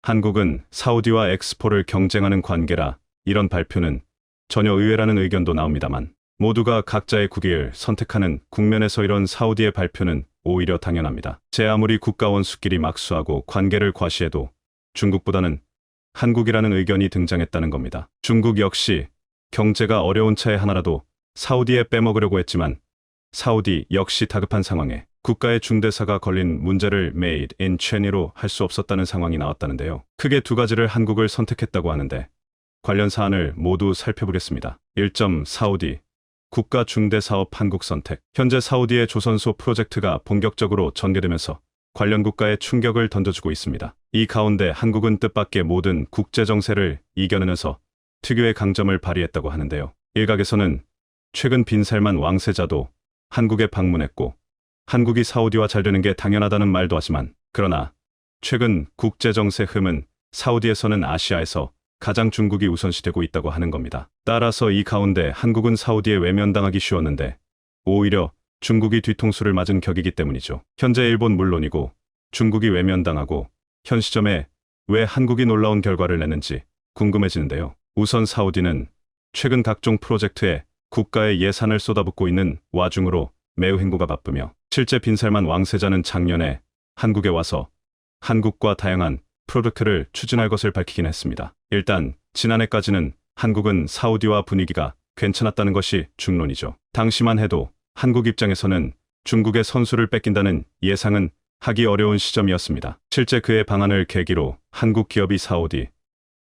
한국은 사우디와 엑스포를 경쟁하는 관계라 이런 발표는 전혀 의외라는 의견도 나옵니다만 모두가 각자의 국익을 선택하는 국면에서 이런 사우디의 발표는 오히려 당연합니다. 제 아무리 국가 원수끼리 막수하고 관계를 과시해도 중국보다는 한국이라는 의견이 등장했다는 겁니다. 중국 역시 경제가 어려운 차에 하나라도 사우디에 빼먹으려고 했지만 사우디 역시 다급한 상황에 국가의 중대사가 걸린 문제를 Made in China로 할 수 없었다는 상황이 나왔다는데요. 크게 두 가지를 한국을 선택했다고 하는데 관련 사안을 모두 살펴보겠습니다. 1점 사우디 국가 중대사업 한국 선택. 현재 사우디의 조선소 프로젝트가 본격적으로 전개되면서 관련 국가에 충격을 던져주고 있습니다. 이 가운데 한국은 뜻밖의 모든 국제정세를 이겨내면서 특유의 강점을 발휘했다고 하는데요. 일각에서는 최근 빈살만 왕세자도 한국에 방문했고 한국이 사우디와 잘 되는 게 당연하다는 말도 하지만 그러나 최근 국제정세 흐름은 사우디에서는 아시아에서 가장 중국이 우선시되고 있다고 하는 겁니다. 따라서 이 가운데 한국은 사우디에 외면당하기 쉬웠는데 오히려 중국이 뒤통수를 맞은 격이기 때문이죠. 현재 일본 물론이고 중국이 외면당하고 현 시점에 왜 한국이 놀라운 결과를 내는지 궁금해지는데요. 우선 사우디는 최근 각종 프로젝트에 국가의 예산을 쏟아붓고 있는 와중으로 매우 행보가 바쁘며 실제 빈살만 왕세자는 작년에 한국에 와서 한국과 다양한 프로젝트를 추진할 것을 밝히긴 했습니다. 일단 지난해까지는 한국은 사우디와 분위기가 괜찮았다는 것이 중론이죠. 당시만 해도 한국 입장에서는 중국의 선수를 뺏긴다는 예상은 하기 어려운 시점이었습니다. 실제 그의 방안을 계기로 한국 기업이 사우디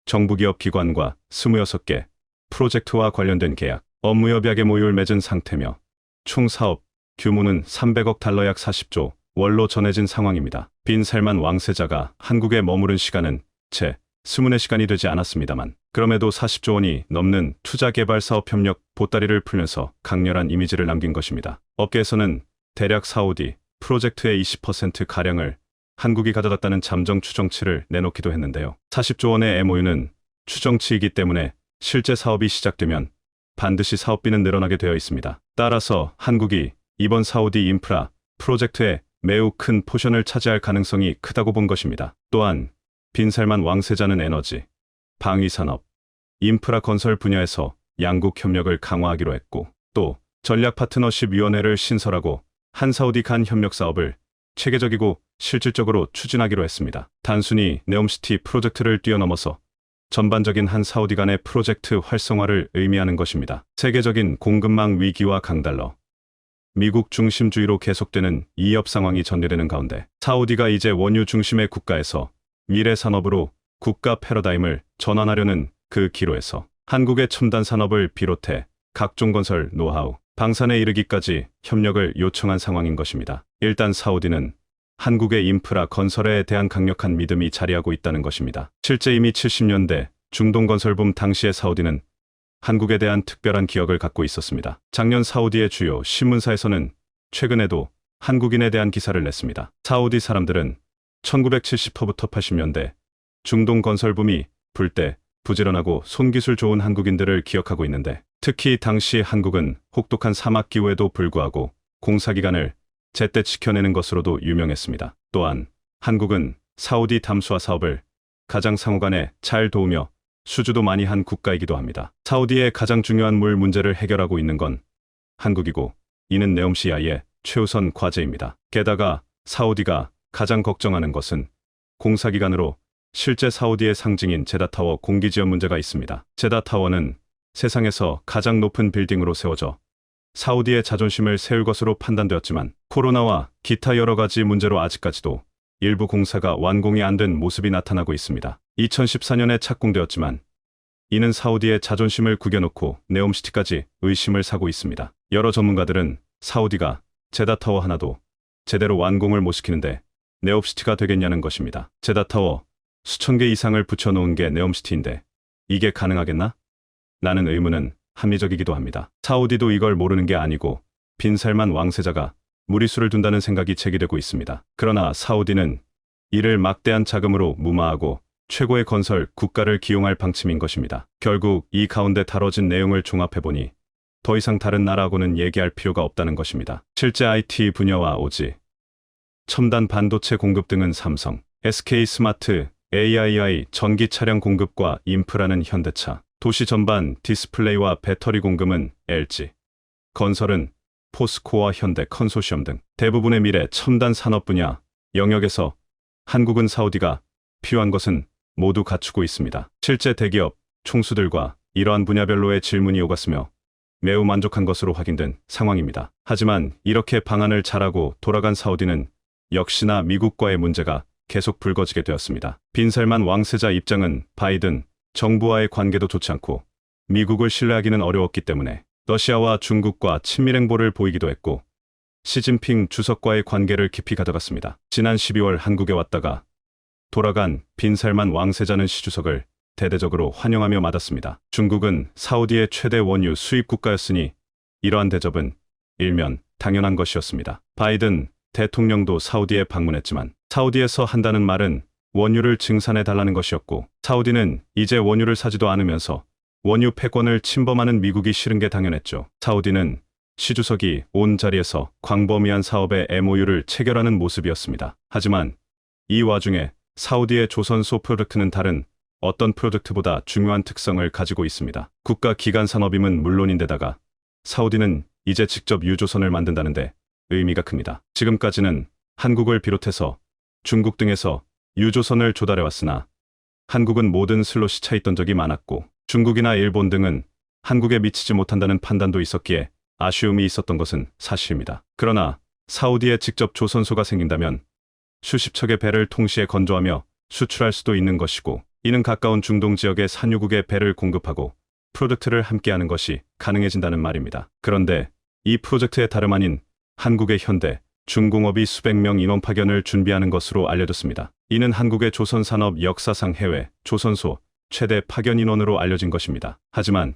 정부기업 기관과 26개 프로젝트와 관련된 계약, 업무 협약에 모유를 맺은 상태며 총 사업 규모는 300억 달러 약 40조 원로 전해진 상황입니다. 빈살만 왕세자가 한국에 머무른 시간은 채 24시간이 되지 않았습니다만 그럼에도 40조 원이 넘는 투자개발사업협력 보따리를 풀면서 강렬한 이미지를 남긴 것입니다. 업계에서는 대략 사우디 프로젝트의 20%가량을 한국이 가져갔다는 잠정 추정치를 내놓기도 했는데요. 40조 원의 MOU는 추정치이기 때문에 실제 사업이 시작되면 반드시 사업비는 늘어나게 되어 있습니다. 따라서 한국이 이번 사우디 인프라 프로젝트에 매우 큰 포션을 차지할 가능성이 크다고 본 것입니다. 또한 빈살만 왕세자는 에너지, 방위산업, 인프라 건설 분야에서 양국 협력을 강화하기로 했고 또 전략 파트너십 위원회를 신설하고 한사우디 간 협력 사업을 체계적이고 실질적으로 추진하기로 했습니다. 단순히 네옴시티 프로젝트를 뛰어넘어서 전반적인 한사우디 간의 프로젝트 활성화를 의미하는 것입니다. 세계적인 공급망 위기와 강달러, 미국 중심주의로 계속되는 이협 상황이 전개되는 가운데 사우디가 이제 원유 중심의 국가에서 미래 산업으로 국가 패러다임을 전환하려는 그 기로에서 한국의 첨단 산업을 비롯해 각종 건설 노하우, 방산에 이르기까지 협력을 요청한 상황인 것입니다. 일단 사우디는 한국의 인프라 건설에 대한 강력한 믿음이 자리하고 있다는 것입니다. 실제 이미 70년대 중동 건설붐 당시의 사우디는 한국에 대한 특별한 기억을 갖고 있었습니다. 작년 사우디의 주요 신문사에서는 최근에도 한국인에 대한 기사를 냈습니다. 사우디 사람들은 1970부터 80년대 중동 건설붐이 불 때 부지런하고 손기술 좋은 한국인들을 기억하고 있는데 특히 당시 한국은 혹독한 사막기후에도 불구하고 공사기간을 제때 지켜내는 것으로도 유명했습니다. 또한 한국은 사우디 담수화 사업을 가장 상호간에 잘 도우며 수주도 많이 한 국가이기도 합니다. 사우디의 가장 중요한 물 문제를 해결하고 있는 건 한국이고 이는 네옴시아의 최우선 과제입니다. 게다가 사우디가 가장 걱정하는 것은 공사기간으로 실제 사우디의 상징인 제다타워 공기지연 문제가 있습니다. 제다타워는 세상에서 가장 높은 빌딩으로 세워져 사우디의 자존심을 세울 것으로 판단되었지만 코로나와 기타 여러 가지 문제로 아직까지도 일부 공사가 완공이 안 된 모습이 나타나고 있습니다. 2014년에 착공되었지만 이는 사우디의 자존심을 구겨놓고 네옴시티까지 의심을 사고 있습니다. 여러 전문가들은 사우디가 제다타워 하나도 제대로 완공을 못 시키는데 네옴시티가 되겠냐는 것입니다. 제다타워 수천 개 이상을 붙여놓은 게 네옴시티인데 이게 가능하겠나? 라는 의문은 합리적이기도 합니다. 사우디도 이걸 모르는 게 아니고 빈살만 왕세자가 무리수를 둔다는 생각이 제기되고 있습니다. 그러나 사우디는 이를 막대한 자금으로 무마하고 최고의 건설 국가를 기용할 방침인 것입니다. 결국 이 가운데 다뤄진 내용을 종합해보니 더 이상 다른 나라하고는 얘기할 필요가 없다는 것입니다. 실제 IT 분야와 오지, 첨단 반도체 공급 등은 삼성, SK스마트, AII 전기 차량 공급과 인프라는 현대차, 도시 전반 디스플레이와 배터리 공급은 LG, 건설은 포스코와 현대 컨소시엄 등 대부분의 미래 첨단 산업 분야 영역에서 한국은 사우디가 필요한 것은 모두 갖추고 있습니다. 실제 대기업, 총수들과 이러한 분야별로의 질문이 오갔으며 매우 만족한 것으로 확인된 상황입니다. 하지만 이렇게 방안을 잘하고 돌아간 사우디는 역시나 미국과의 문제가 계속 불거지게 되었습니다. 빈살만 왕세자 입장은 바이든 정부와의 관계도 좋지 않고 미국을 신뢰하기는 어려웠기 때문에 러시아와 중국과 친밀 행보를 보이기도 했고 시진핑 주석과의 관계를 깊이 가져갔습니다. 지난 12월 한국에 왔다가 돌아간 빈살만 왕세자는 시 주석을 대대적으로 환영하며 맞았습니다. 중국은 사우디의 최대 원유 수입 국가였으니 이러한 대접은 일면 당연한 것이었습니다. 바이든 대통령도 사우디에 방문했지만 사우디에서 한다는 말은 원유를 증산해 달라는 것이었고 사우디는 이제 원유를 사지도 않으면서 원유 패권을 침범하는 미국이 싫은 게 당연했죠. 사우디는 시 주석이 온 자리에서 광범위한 사업의 MOU를 체결하는 모습이었습니다. 하지만 이 와중에 사우디의 조선소 프로젝트는 다른 어떤 프로젝트보다 중요한 특성을 가지고 있습니다. 국가 기간 산업임은 물론인데다가 사우디는 이제 직접 유조선을 만든다는데 의미가 큽니다. 지금까지는 한국을 비롯해서 중국 등에서 유조선을 조달해왔으나 한국은 모든 슬롯이 차 있던 적이 많았고 중국이나 일본 등은 한국에 미치지 못한다는 판단도 있었기에 아쉬움이 있었던 것은 사실입니다. 그러나 사우디에 직접 조선소가 생긴다면 수십 척의 배를 동시에 건조하며 수출할 수도 있는 것이고 이는 가까운 중동 지역의 산유국에 배를 공급하고 프로젝트를 함께하는 것이 가능해진다는 말입니다. 그런데 이 프로젝트의 다름 아닌 한국의 현대, 중공업이 수백 명 인원 파견을 준비하는 것으로 알려졌습니다. 이는 한국의 조선산업 역사상 해외 조선소 최대 파견 인원으로 알려진 것입니다. 하지만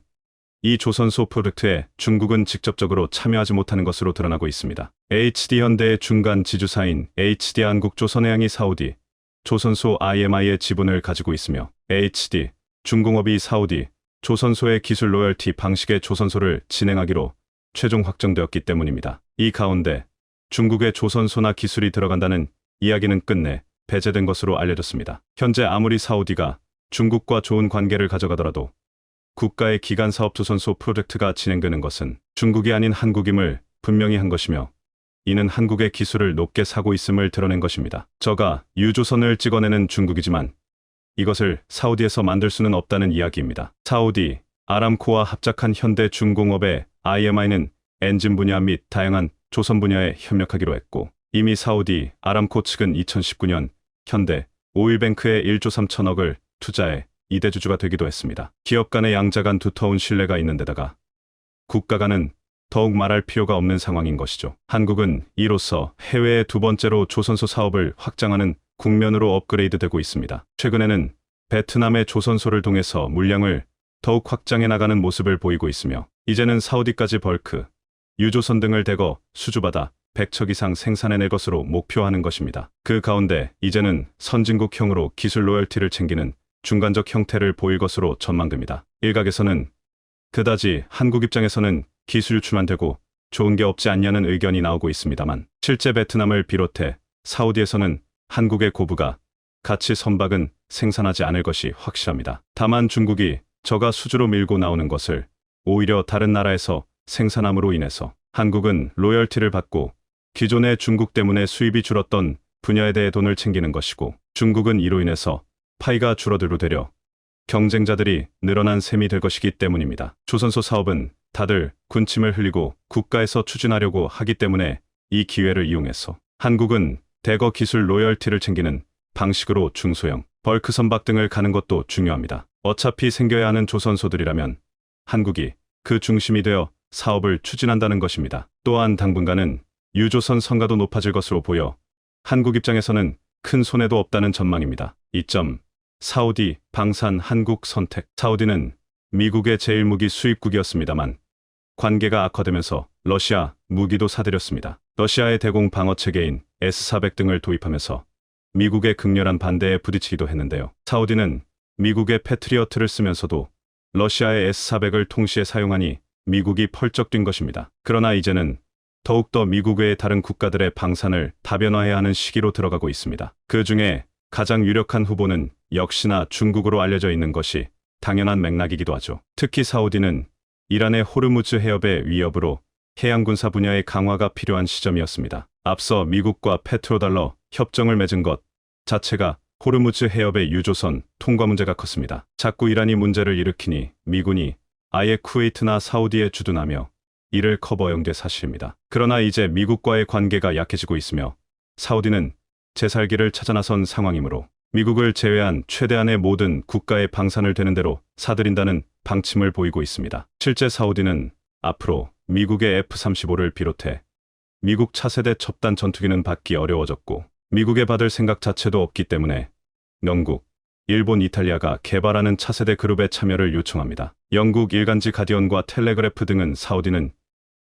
이 조선소 프로젝트에 중국은 직접적으로 참여하지 못하는 것으로 드러나고 있습니다. HD현대의 중간 지주사인 HD한국조선해양이 사우디, 조선소 IMI의 지분을 가지고 있으며 HD, 중공업이 사우디, 조선소의 기술 로열티 방식의 조선소를 진행하기로 최종 확정되었기 때문입니다. 이 가운데 중국의 조선소나 기술이 들어간다는 이야기는 끝내 배제된 것으로 알려졌습니다. 현재 아무리 사우디가 중국과 좋은 관계를 가져가더라도 국가의 기간 사업 조선소 프로젝트가 진행되는 것은 중국이 아닌 한국임을 분명히 한 것이며 이는 한국의 기술을 높게 사고 있음을 드러낸 것입니다. 저가 유조선을 찍어내는 중국이지만 이것을 사우디에서 만들 수는 없다는 이야기입니다. 사우디, 아람코와 합작한 현대 중공업의 IMI는 엔진 분야 및 다양한 조선 분야에 협력하기로 했고 이미 사우디, 아람코 측은 2019년 현대 오일뱅크에 1조 3천억을 투자해 2대 주주가 되기도 했습니다. 기업 간의 양자 간 두터운 신뢰가 있는 데다가 국가 간은 더욱 말할 필요가 없는 상황인 것이죠. 한국은 이로써 해외의 두 번째로 조선소 사업을 확장하는 국면으로 업그레이드되고 있습니다. 최근에는 베트남의 조선소를 통해서 물량을 더욱 확장해 나가는 모습을 보이고 있으며 이제는 사우디까지 벌크, 유조선 등을 대거 수주받아 100척 이상 생산해낼 것으로 목표하는 것입니다. 그 가운데 이제는 선진국형으로 기술 로열티를 챙기는 중간적 형태를 보일 것으로 전망됩니다. 일각에서는 그다지 한국 입장에서는 기술 유출만 되고 좋은 게 없지 않냐는 의견이 나오고 있습니다만 실제 베트남을 비롯해 사우디에서는 한국의 고부가 같이 선박은 생산하지 않을 것이 확실합니다. 다만 중국이 저가 수주로 밀고 나오는 것을 오히려 다른 나라에서 생산함으로 인해서 한국은 로열티를 받고 기존의 중국 때문에 수입이 줄었던 분야에 대해 돈을 챙기는 것이고 중국은 이로 인해서 파이가 줄어들고 되려 경쟁자들이 늘어난 셈이 될 것이기 때문입니다. 조선소 사업은 다들 군침을 흘리고 국가에서 추진하려고 하기 때문에 이 기회를 이용해서 한국은 대거 기술 로열티를 챙기는 방식으로 중소형, 벌크 선박 등을 가는 것도 중요합니다. 어차피 생겨야 하는 조선소들이라면 한국이 그 중심이 되어 사업을 추진한다는 것입니다. 또한 당분간은 유조선 성과도 높아질 것으로 보여 한국 입장에서는 큰 손해도 없다는 전망입니다. 2점. 사우디, 방산, 한국 선택. 사우디는 미국의 제1무기 수입국이었습니다만 관계가 악화되면서 러시아 무기도 사들였습니다. 러시아의 대공 방어 체계인 S-400 등을 도입하면서 미국의 극렬한 반대에 부딪히기도 했는데요. 사우디는 미국의 패트리어트를 쓰면서도 러시아의 S-400을 동시에 사용하니 미국이 펄쩍 뛴 것입니다. 그러나 이제는 더욱더 미국 외의 다른 국가들의 방산을 다변화해야 하는 시기로 들어가고 있습니다. 그 중에 가장 유력한 후보는 역시나 중국으로 알려져 있는 것이 당연한 맥락이기도 하죠. 특히 사우디는 이란의 호르무즈 해협의 위협으로 해양군사 분야의 강화가 필요한 시점이었습니다. 앞서 미국과 페트로달러 협정을 맺은 것 자체가 호르무즈 해협의 유조선 통과 문제가 컸습니다. 자꾸 이란이 문제를 일으키니 미군이 아예 쿠웨이트나 사우디에 주둔하며 이를 커버한 게 사실입니다. 그러나 이제 미국과의 관계가 약해지고 있으며 사우디는 제살기를 찾아 나선 상황이므로 미국을 제외한 최대한의 모든 국가의 방산을 되는 대로 사들인다는 방침을 보이고 있습니다. 실제 사우디는 앞으로 미국의 F-35를 비롯해 미국 차세대 첩단 전투기는 받기 어려워졌고 미국에 받을 생각 자체도 없기 때문에 영국, 일본, 이탈리아가 개발하는 차세대 그룹의 참여를 요청합니다. 영국 일간지 가디언과 텔레그래프 등은 사우디는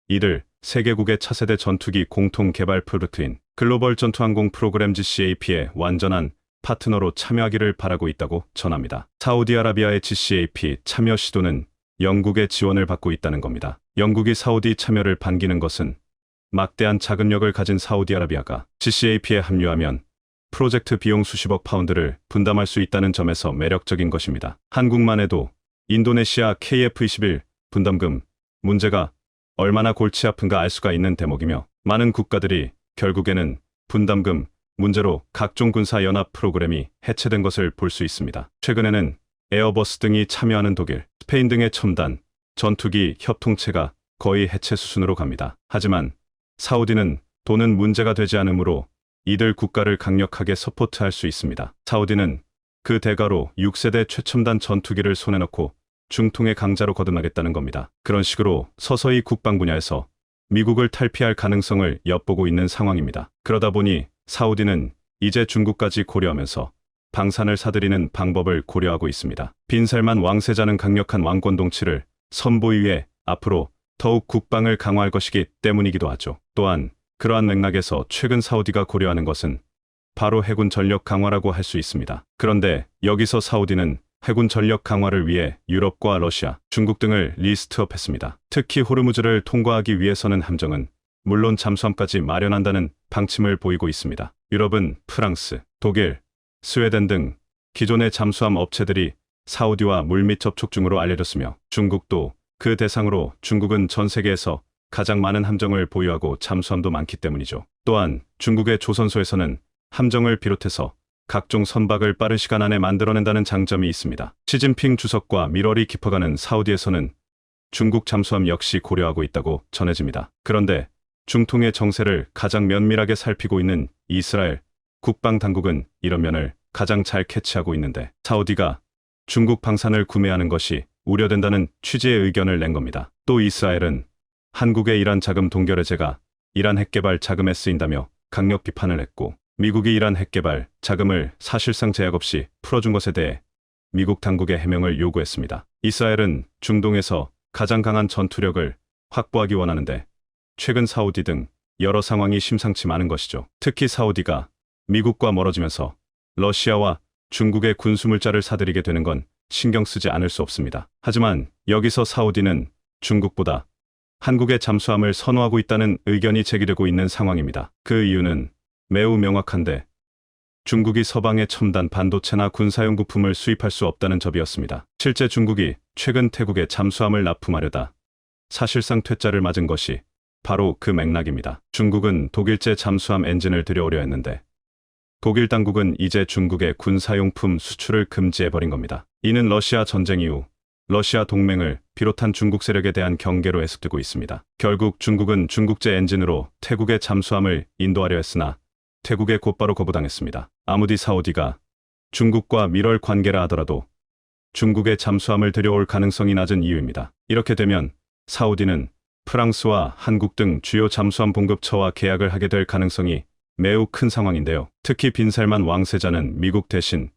이들 세 개국의 차세대 전투기 공통 개발 프로젝트인 글로벌 전투항공 프로그램 GCAP의 완전한 파트너로 참여하기를 바라고 있다고 전합니다. 사우디아라비아의 GCAP 참여 시도는 영국의 지원을 받고 있다는 겁니다. 영국이 사우디 참여를 반기는 것은 막대한 자금력을 가진 사우디아라비아가 GCAP에 합류하면 프로젝트 비용 수십억 파운드를 분담할 수 있다는 점에서 매력적인 것입니다. 한국만 해도 인도네시아 KF-21 분담금 문제가 얼마나 골치 아픈가 알 수가 있는 대목이며 많은 국가들이 결국에는 분담금 문제로 각종 군사 연합 프로그램이 해체된 것을 볼 수 있습니다. 최근에는 에어버스 등이 참여하는 독일, 스페인 등의 첨단 전투기 협통체가 거의 해체 수준으로 갑니다. 하지만 사우디는 돈은 문제가 되지 않으므로 이들 국가를 강력하게 서포트할 수 있습니다. 사우디는 그 대가로 6세대 최첨단 전투기를 손에 넣고 중통의 강자로 거듭나겠다는 겁니다. 그런 식으로 서서히 국방 분야에서 미국을 탈피할 가능성을 엿보고 있는 상황입니다. 그러다 보니 사우디는 이제 중국까지 고려하면서 방산을 사들이는 방법을 고려하고 있습니다. 빈살만 왕세자는 강력한 왕권 동치를 선보이 위해 앞으로 더욱 국방을 강화할 것이기 때문이기도 하죠. 또한 그러한 맥락에서 최근 사우디가 고려하는 것은 바로 해군 전력 강화라고 할 수 있습니다. 그런데 여기서 사우디는 해군 전력 강화를 위해 유럽과 러시아, 중국 등을 리스트업했습니다. 특히 호르무즈를 통과하기 위해서는 함정은 물론 잠수함까지 마련한다는 방침을 보이고 있습니다. 유럽은 프랑스, 독일, 스웨덴 등 기존의 잠수함 업체들이 사우디와 물밑 접촉 중으로 알려졌으며 중국도 그 대상으로 중국은 전 세계에서 가장 많은 함정을 보유하고 잠수함도 많기 때문이죠. 또한 중국의 조선소에서는 함정을 비롯해서 각종 선박을 빠른 시간 안에 만들어낸다는 장점이 있습니다. 시진핑 주석과 밀월이 깊어가는 사우디에서는 중국 잠수함 역시 고려하고 있다고 전해집니다. 그런데 중통의 정세를 가장 면밀하게 살피고 있는 이스라엘 국방당국은 이런 면을 가장 잘 캐치하고 있는데 사우디가 중국 방산을 구매하는 것이 우려된다는 취지의 의견을 낸 겁니다. 또 이스라엘은 한국의 이란 자금 동결 해제가 이란 핵개발 자금에 쓰인다며 강력 비판을 했고 미국이 이란 핵개발 자금을 사실상 제약 없이 풀어준 것에 대해 미국 당국의 해명을 요구했습니다. 이스라엘은 중동에서 가장 강한 전투력을 확보하기 원하는데 최근 사우디 등 여러 상황이 심상치 않은 것이죠. 특히 사우디가 미국과 멀어지면서 러시아와 중국의 군수물자를 사들이게 되는 건 신경 쓰지 않을 수 없습니다. 하지만 여기서 사우디는 중국보다 한국의 잠수함을 선호하고 있다는 의견이 제기되고 있는 상황입니다. 그 이유는 매우 명확한데 중국이 서방의 첨단 반도체나 군사용 부품을 수입할 수 없다는 점이었습니다. 실제 중국이 최근 태국에 잠수함을 납품하려다 사실상 퇴짜를 맞은 것이 바로 그 맥락입니다. 중국은 독일제 잠수함 엔진을 들여오려 했는데 독일 당국은 이제 중국의 군사용품 수출을 금지해버린 겁니다. 이는 러시아 전쟁 이후 러시아 동맹을 비롯한 중국 세력에 대한 경계로 해석되고 있습니다. 결국 중국은 중국제 엔진으로 태국의 잠수함을 인도하려 했으나 태국에 곧바로 거부당했습니다. 아무리 사우디가 중국과 밀월 관계라 하더라도 중국의 잠수함을 들여올 가능성이 낮은 이유입니다. 이렇게 되면 사우디는 프랑스와 한국 등 주요 잠수함 공급처와 계약을 하게 될 가능성이 매우 큰 상황인데요. 특히 빈살만 왕세자는 미국 대신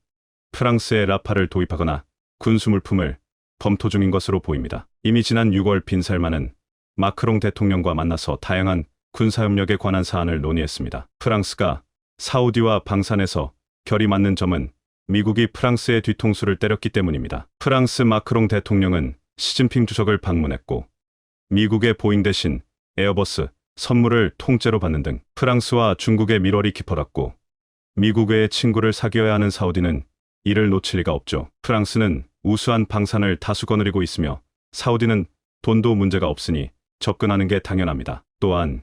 프랑스에 라파를 도입하거나 군수물품을 검토 중인 것으로 보입니다. 이미 지난 6월 빈살만은 마크롱 대통령과 만나서 다양한 군사협력에 관한 사안을 논의했습니다. 프랑스가 사우디와 방산에서 결이 맞는 점은 미국이 프랑스의 뒤통수를 때렸기 때문입니다. 프랑스 마크롱 대통령은 시진핑 주석을 방문했고 미국의 보잉 대신 에어버스 선물을 통째로 받는 등 프랑스와 중국의 밀월이 깊어갔고 미국 외의 친구를 사귀어야 하는 사우디는 이를 놓칠 리가 없죠. 프랑스는 우수한 방산을 다수 거느리고 있으며 사우디는 돈도 문제가 없으니 접근하는 게 당연합니다. 또한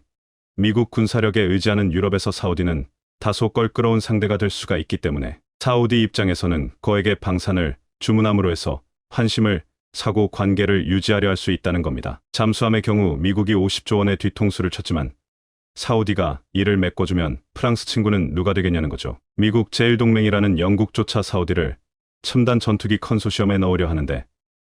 미국 군사력에 의지하는 유럽에서 사우디는 다소 껄끄러운 상대가 될 수가 있기 때문에 사우디 입장에서는 거액의 방산을 주문함으로 해서 환심을 사고 관계를 유지하려 할 수 있다는 겁니다. 잠수함의 경우 미국이 50조 원의 뒤통수를 쳤지만 사우디가 이를 메꿔주면 프랑스 친구는 누가 되겠냐는 거죠. 미국 제1동맹이라는 영국조차 사우디를 첨단 전투기 컨소시엄에 넣으려 하는데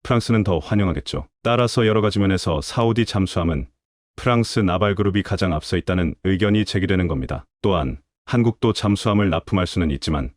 프랑스는 더 환영하겠죠. 따라서 여러 가지 면에서 사우디 잠수함은 프랑스 나발그룹이 가장 앞서 있다는 의견이 제기되는 겁니다. 또한 한국도 잠수함을 납품할 수는 있지만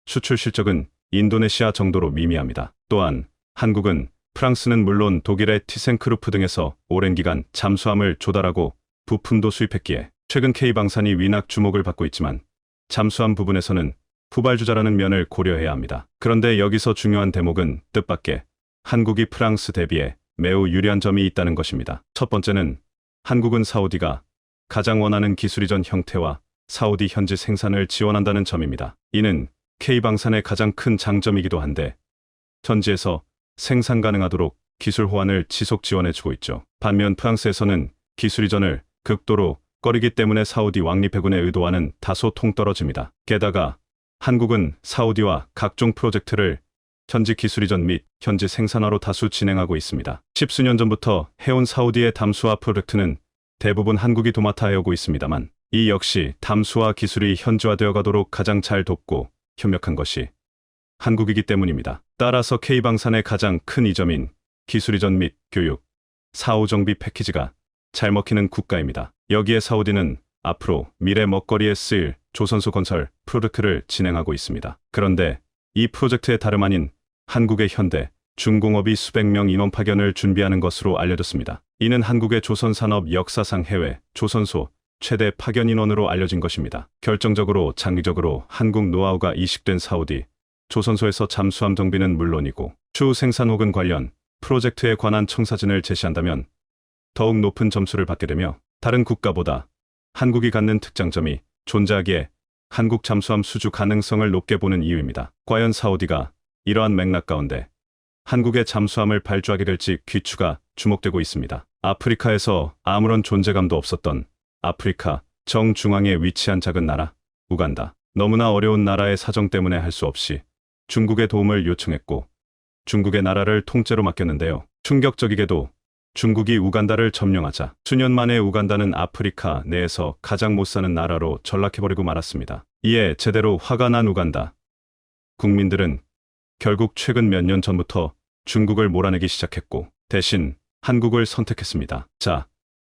수출 실적은 인도네시아 정도로 미미합니다. 또한 한국은 프랑스는 물론 독일의 티센크루프 등에서 오랜 기간 잠수함을 조달하고 부품도 수입했기에 최근 K방산이 위낙 주목을 받고 있지만 잠수함 부분에서는 후발주자라는 면을 고려해야 합니다. 그런데 여기서 중요한 대목은 뜻밖의 한국이 프랑스 대비해 매우 유리한 점이 있다는 것입니다. 첫 번째는 한국은 사우디가 가장 원하는 기술이전 형태와 사우디 현지 생산을 지원한다는 점입니다. 이는 K방산의 가장 큰 장점이기도 한데 현지에서 생산 가능하도록 기술 호환을 지속 지원해주고 있죠. 반면 프랑스에서는 기술 이전을 극도로 꺼리기 때문에 사우디 왕립해군의 의도와는 다소 통떨어집니다. 게다가 한국은 사우디와 각종 프로젝트를 현지 기술 이전 및 현지 생산화로 다수 진행하고 있습니다. 십수년 전부터 해온 사우디의 담수화 프로젝트는 대부분 한국이 도맡아 해오고 있습니다만 이 역시 담수화 기술이 현지화되어 가도록 가장 잘 돕고 협력한 것이 한국이기 때문입니다. 따라서 K방산의 가장 큰 이점인 기술 이전 및 교육, 사후 정비 패키지가 잘 먹히는 국가입니다. 여기에 사우디는 앞으로 미래 먹거리에 쓰일 조선소 건설 프로젝트를 진행하고 있습니다. 그런데 이 프로젝트의 다름 아닌 한국의 현대, 중공업이 수백 명 인원 파견을 준비하는 것으로 알려졌습니다. 이는 한국의 조선산업 역사상 해외 조선소 최대 파견 인원으로 알려진 것입니다. 결정적으로 장기적으로 한국 노하우가 이식된 사우디, 조선소에서 잠수함 정비는 물론이고 추후 생산 혹은 관련 프로젝트에 관한 청사진을 제시한다면 더욱 높은 점수를 받게 되며 다른 국가보다 한국이 갖는 특장점이 존재하기에 한국 잠수함 수주 가능성을 높게 보는 이유입니다. 과연 사우디가 이러한 맥락 가운데 한국의 잠수함을 발주하게 될지 귀추가 주목되고 있습니다. 아프리카에서 아무런 존재감도 없었던 아프리카 정중앙에 위치한 작은 나라 우간다. 너무나 어려운 나라의 사정 때문에 할 수 없이 중국의 도움을 요청했고 중국의 나라를 통째로 맡겼는데요. 충격적이게도 중국이 우간다를 점령하자 수년 만에 우간다는 아프리카 내에서 가장 못 사는 나라로 전락해버리고 말았습니다. 이에 제대로 화가 난 우간다 국민들은 결국 최근 몇 년 전부터 중국을 몰아내기 시작했고 대신 한국을 선택했습니다. 자,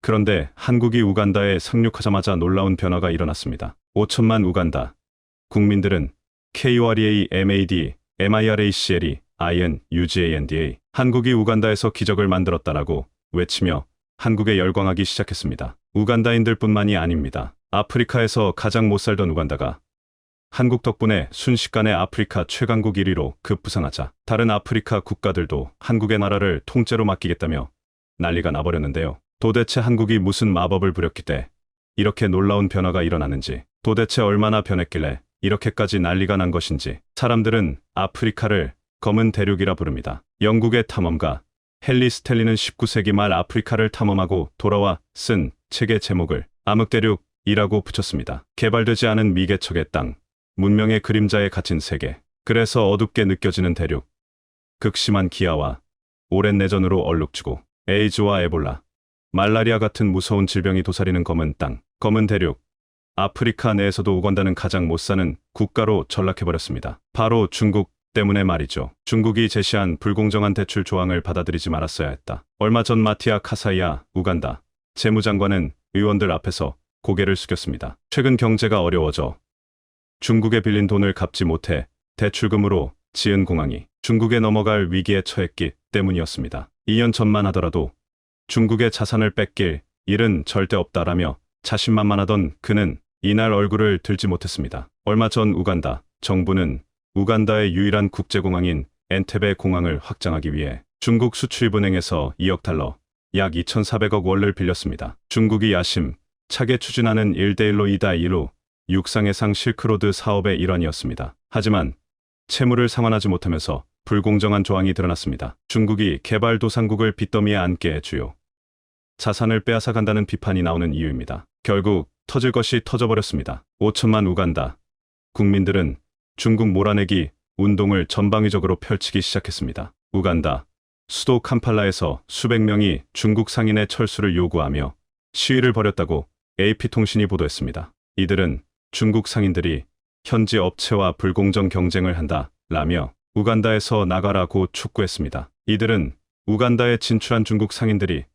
그런데 한국이 우간다에 상륙하자마자 놀라운 변화가 일어났습니다. 5천만 우간다 국민들은 KOREA MAD MIRACLE INUGANDA 한국이 우간다에서 기적을 만들었다라고 외치며 한국에 열광하기 시작했습니다. 우간다인들뿐만이 아닙니다. 아프리카에서 가장 못 살던 우간다가 한국 덕분에 순식간에 아프리카 최강국 1위로 급부상하자 다른 아프리카 국가들도 한국의 나라를 통째로 맡기겠다며 난리가 나버렸는데요. 도대체 한국이 무슨 마법을 부렸기에 이렇게 놀라운 변화가 일어나는지, 도대체 얼마나 변했길래 이렇게까지 난리가 난 것인지. 사람들은 아프리카를 검은 대륙이라 부릅니다. 영국의 탐험가 헨리 스탠리는 19세기 말 아프리카를 탐험하고 돌아와 쓴 책의 제목을 암흑대륙이라고 붙였습니다. 개발되지 않은 미개척의 땅, 문명의 그림자에 갇힌 세계, 그래서 어둡게 느껴지는 대륙, 극심한 기아와 오랜 내전으로 얼룩지고 에이즈와 에볼라, 말라리아 같은 무서운 질병이 도사리는 검은 땅, 검은 대륙. 아프리카 내에서도 우간다는 가장 못 사는 국가로 전락해버렸습니다. 바로 중국 때문에 말이죠. 중국이 제시한 불공정한 대출 조항을 받아들이지 말았어야 했다. 얼마 전 마티아 카사이아 우간다 재무장관은 의원들 앞에서 고개를 숙였습니다. 최근 경제가 어려워져 중국에 빌린 돈을 갚지 못해 대출금으로 지은 공항이 중국에 넘어갈 위기에 처했기 때문이었습니다. 2년 전만 하더라도 중국의 자산을 뺏길 일은 절대 없다라며 자신만만하던 그는 이날 얼굴을 들지 못했습니다. 얼마 전 우간다 정부는 우간다의 유일한 국제공항인 엔테베 공항을 확장하기 위해 중국 수출입은행에서 2억 달러, 약 2,400억 원을 빌렸습니다. 중국이 야심차게 추진하는 1대1로 2다1로 육상해상 실크로드 사업의 일환이었습니다. 하지만 채무를 상환하지 못하면서 불공정한 조항이 드러났습니다. 중국이 개발도상국을 빚더미에 앉게 주요 자산을 빼앗아간다는 비판이 나오는 이유입니다. 결국 터질 것이 터져버렸습니다. 5천만 우간다 국민들은 중국 몰아내기 운동을 전방위적으로 펼치기 시작했습니다. 우간다 수도 캄팔라에서 수백 명이 중국 상인의 철수를 요구하며 시위를 벌였다고 AP통신이 보도했습니다. 이들은 중국 상인들이 현지 업체와 불공정 경쟁을 한다라며 우간다에서 나가라고 촉구했습니다. 이들은 우간다에 진출한 중국 상인들이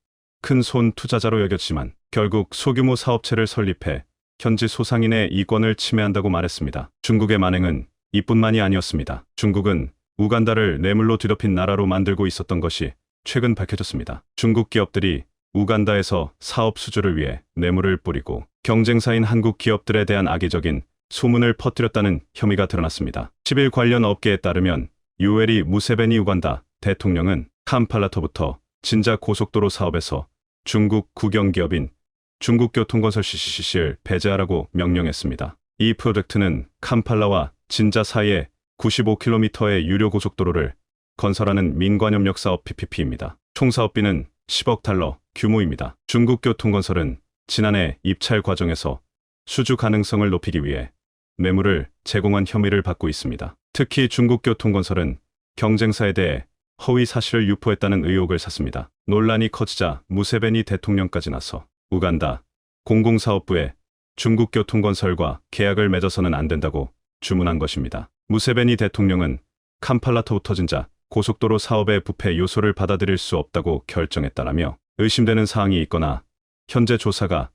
큰 손 투자자로 여겼지만 결국 소규모 사업체를 설립해 현지 소상인의 이권을 침해한다고 말했습니다. 중국의 만행은 이뿐만이 아니었습니다. 중국은 우간다를 뇌물로 뒤덮인 나라로 만들고 있었던 것이 최근 밝혀졌습니다. 중국 기업들이 우간다에서 사업 수주를 위해 뇌물을 뿌리고 경쟁사인 한국 기업들에 대한 악의적인 소문을 퍼뜨렸다는 혐의가 드러났습니다. 10일 관련 업계에 따르면 요웨리 무세베니 우간다 대통령은 캄팔라터부터 진자 고속도로 사업에서 중국 국영기업인 중국교통건설 CCC를 배제하라고 명령했습니다. 이 프로젝트는 캄팔라와 진자 사이에 95km의 유료 고속도로를 건설하는 민관협력 사업 PPP입니다. 총 사업비는 10억 달러 규모입니다. 중국교통건설은 지난해 입찰 과정에서 수주 가능성을 높이기 위해 뇌물을 제공한 혐의를 받고 있습니다. 특히 중국교통건설은 경쟁사에 대해 허위 사실을 유포했다는 의혹을 샀습니다. 논란이 커지자 무세베니 대통령까지 나서 우간다 공공사업부에 중국교통건설과 계약을 맺어서는 안 된다고 주문한 것입니다. 무세베니 대통령은 캄팔라터부터 진자 고속도로 사업의 부패 요소를 받아들일 수 없다고 결정했다라며 의심되는 사항이 있거나 현재 조사가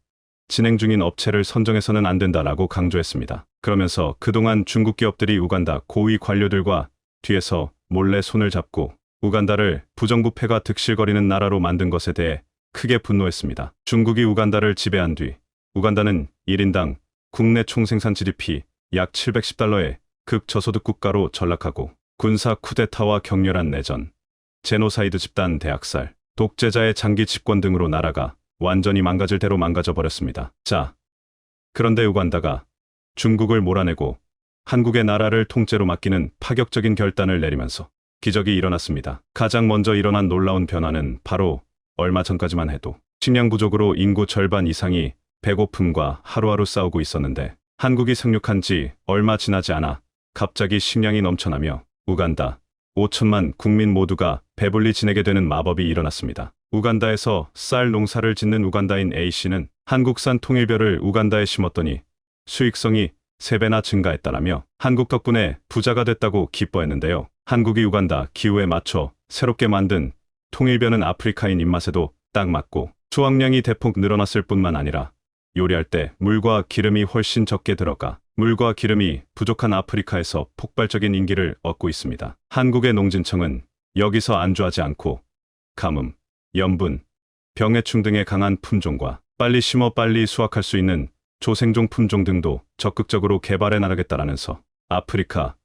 진행 중인 업체를 선정해서는 안 된다라고 강조했습니다. 그러면서 그동안 중국 기업들이 우간다 고위 관료들과 뒤에서 몰래 손을 잡고 우간다를 부정부패가 득실거리는 나라로 만든 것에 대해 크게 분노했습니다. 중국이 우간다를 지배한 뒤 우간다는 1인당 국내 총생산 GDP 약 710달러의 극저소득 국가로 전락하고 군사 쿠데타와 격렬한 내전, 제노사이드 집단 대학살, 독재자의 장기 집권 등으로 나라가 완전히 망가질 대로 망가져 버렸습니다. 자, 그런데 우간다가 중국을 몰아내고 한국의 나라를 통째로 맡기는 파격적인 결단을 내리면서 기적이 일어났습니다. 가장 먼저 일어난 놀라운 변화는 바로 얼마 전까지만 해도 식량 부족으로 인구 절반 이상이 배고픔과 하루하루 싸우고 있었는데 한국이 상륙한 지 얼마 지나지 않아 갑자기 식량이 넘쳐나며 우간다 5천만 국민 모두가 배불리 지내게 되는 마법이 일어났습니다. 우간다에서 쌀 농사를 짓는 우간다인 A씨는 한국산 통일벼를 우간다에 심었더니 수익성이 3배나 증가했다라며 한국 덕분에 부자가 됐다고 기뻐했는데요. 한국이 우간다 기후에 맞춰 새롭게 만든 통일벼는 아프리카인 입맛에도 딱 맞고 수확량이 대폭 늘어났을 뿐만 아니라 요리할 때 물과 기름이 훨씬 적게 들어가 물과 기름이 부족한 아프리카에서 폭발적인 인기를 얻고 있습니다. 한국의 농진청은 여기서 안주하지 않고 가뭄, 염분, 병해충 등의 강한 품종과 빨리 심어 빨리 수확할 수 있는 조생종 품종 등도 적극적으로 개발해 나가겠다라면서 아프리카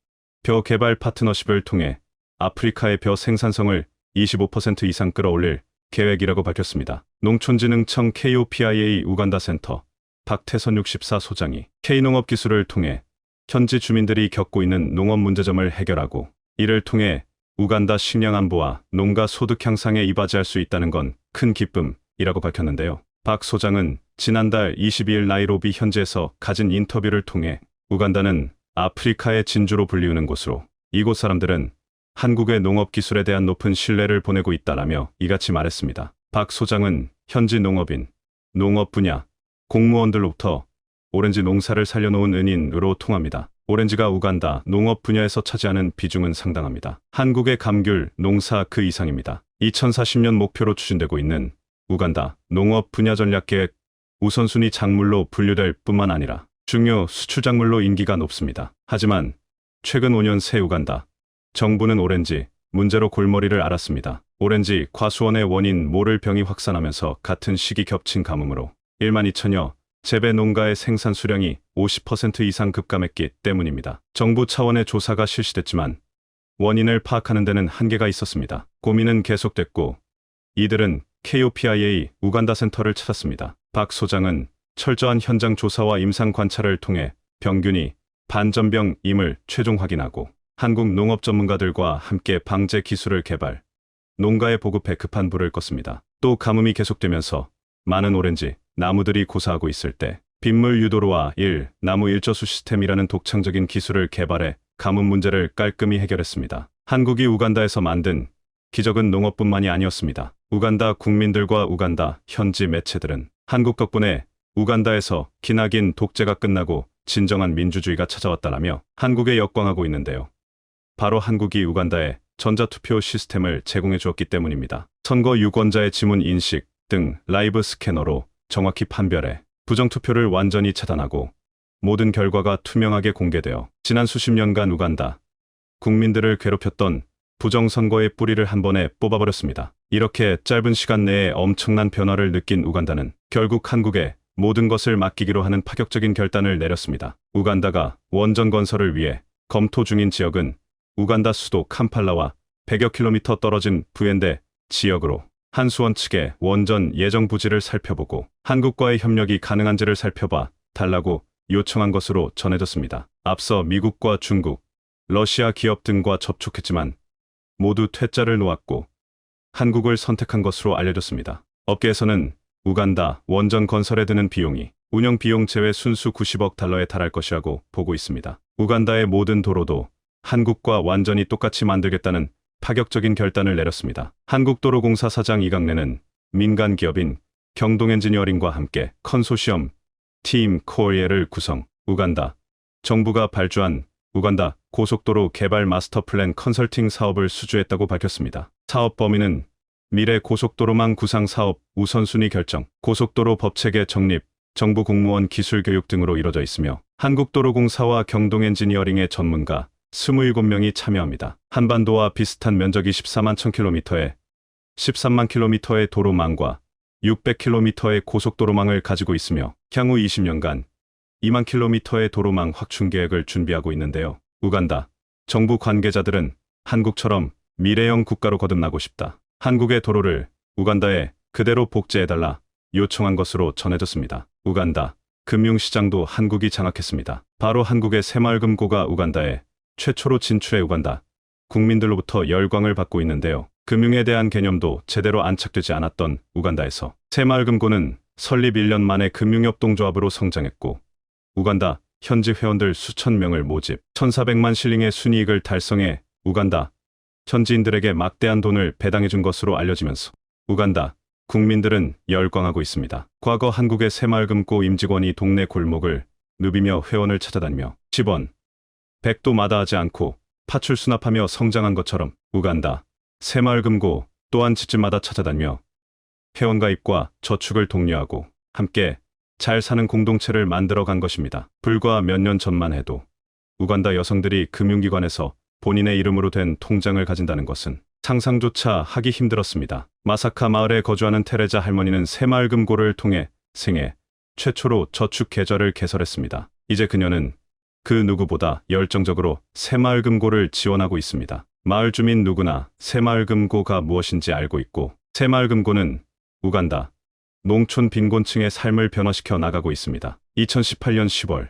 벼 개발 파트너십을 통해 아프리카의 벼 생산성을 25% 이상 끌어올릴 계획이라고 밝혔습니다. 농촌진흥청 KOPIA 우간다 센터 박태선 64 소장이 K농업 기술을 통해 현지 주민들이 겪고 있는 농업 문제점을 해결하고 이를 통해 우간다 식량 안보와 농가 소득 향상에 이바지할 수 있다는 건 큰 기쁨이라고 밝혔는데요. 박 소장은 지난달 22일 나이로비 현지에서 가진 인터뷰를 통해 우간다는 아프리카의 진주로 불리우는 곳으로 이곳 사람들은 한국의 농업 기술에 대한 높은 신뢰를 보내고 있다라며 이같이 말했습니다. 박 소장은 현지 농업인, 농업 분야, 공무원들로부터 오렌지 농사를 살려놓은 은인으로 통합니다. 오렌지가 우간다 농업 분야에서 차지하는 비중은 상당합니다. 한국의 감귤 농사 그 이상입니다. 2040년 목표로 추진되고 있는 우간다 농업 분야 전략계획 우선순위 작물로 분류될 뿐만 아니라 중요 수출 작물로 인기가 높습니다. 하지만 최근 5년 새 우간다 정부는 오렌지 문제로 골머리를 앓았습니다. 오렌지 과수원의 원인 모를 병이 확산하면서 같은 시기 겹친 가뭄으로 1만 2천여 재배 농가의 생산 수량이 50% 이상 급감했기 때문입니다. 정부 차원의 조사가 실시됐지만 원인을 파악하는 데는 한계가 있었습니다. 고민은 계속됐고 이들은 KOPIA 우간다 센터를 찾았습니다. 박 소장은 철저한 현장 조사와 임상 관찰을 통해 병균이 반전병임을 최종 확인하고 한국 농업 전문가들과 함께 방제 기술을 개발, 농가에 보급해 급한 불을 껐습니다. 또 가뭄이 계속되면서 많은 오렌지, 나무들이 고사하고 있을 때 빗물 유도로와 나무 일저수 시스템이라는 독창적인 기술을 개발해 가뭄 문제를 깔끔히 해결했습니다. 한국이 우간다에서 만든 기적은 농업뿐만이 아니었습니다. 우간다 국민들과 우간다 현지 매체들은 한국 덕분에 우간다에서 기나긴 독재가 끝나고 진정한 민주주의가 찾아왔다라며 한국에 역광하고 있는데요. 바로 한국이 우간다에 전자투표 시스템을 제공해 주었기 때문입니다. 선거 유권자의 지문 인식 등 라이브 스캐너로 정확히 판별해 부정투표를 완전히 차단하고 모든 결과가 투명하게 공개되어 지난 수십 년간 우간다 국민들을 괴롭혔던 부정선거의 뿌리를 한 번에 뽑아버렸습니다. 이렇게 짧은 시간 내에 엄청난 변화를 느낀 우간다는 결국 한국에 모든 것을 맡기기로 하는 파격적인 결단을 내렸습니다. 우간다가 원전 건설을 위해 검토 중인 지역은 우간다 수도 캄팔라와 100여 킬로미터 떨어진 부엔데 지역으로 한수원 측의 원전 예정 부지를 살펴보고 한국과의 협력이 가능한지를 살펴봐 달라고 요청한 것으로 전해졌습니다. 앞서 미국과 중국, 러시아 기업 등과 접촉했지만 모두 퇴짜를 놓았고 한국을 선택한 것으로 알려졌습니다. 업계에서는 우간다 원전 건설에 드는 비용이 운영 비용 제외 순수 90억 달러에 달할 것이라고 보고 있습니다. 우간다의 모든 도로도 한국과 완전히 똑같이 만들겠다는 파격적인 결단을 내렸습니다. 한국도로공사 사장 이강래는 민간 기업인 경동엔지니어링과 함께 컨소시엄 팀 코리에를 구성, 우간다 정부가 발주한 우간다 고속도로 개발 마스터 플랜 컨설팅 사업을 수주했다고 밝혔습니다. 사업 범위는 미래 고속도로망 구상 사업 우선순위 결정, 고속도로 법체계 정립, 정부 공무원 기술 교육 등으로 이뤄져 있으며 한국도로공사와 경동엔지니어링의 전문가 27명이 참여합니다. 한반도와 비슷한 면적이 14만 1000km의 13만 km의 도로망과 600km의 고속도로망을 가지고 있으며 향후 20년간 2만 km의 도로망 확충 계획을 준비하고 있는데요. 우간다 정부 관계자들은 한국처럼 미래형 국가로 거듭나고 싶다. 한국의 도로를 우간다에 그대로 복제해달라 요청한 것으로 전해졌습니다. 우간다 금융시장도 한국이 장악했습니다. 바로 한국의 새마을금고가 우간다에 최초로 진출해 우간다 국민들로부터 열광을 받고 있는데요. 금융에 대한 개념도 제대로 안착되지 않았던 우간다에서 새마을금고는 설립 1년 만에 금융협동조합으로 성장했고 우간다 현지 회원들 수천 명을 모집, 1400만 실링의 순이익을 달성해 우간다 현지인들에게 막대한 돈을 배당해 준 것으로 알려지면서 우간다 국민들은 열광하고 있습니다. 과거 한국의 새마을금고 임직원이 동네 골목을 누비며 회원을 찾아다니며 10원, 100도 마다하지 않고 파출 수납하며 성장한 것처럼 우간다 새마을금고 또한 집집마다 찾아다니며 회원가입과 저축을 독려하고 함께 잘 사는 공동체를 만들어간 것입니다. 불과 몇 년 전만 해도 우간다 여성들이 금융기관에서 본인의 이름으로 된 통장을 가진다는 것은 상상조차 하기 힘들었습니다. 마사카 마을에 거주하는 테레자 할머니는 새마을금고를 통해 생애 최초로 저축 계좌를 개설했습니다. 이제 그녀는 그 누구보다 열정적으로 새마을금고를 지원하고 있습니다. 마을 주민 누구나 새마을금고가 무엇인지 알고 있고 새마을금고는 우간다 농촌 빈곤층의 삶을 변화시켜 나가고 있습니다. 2018년 10월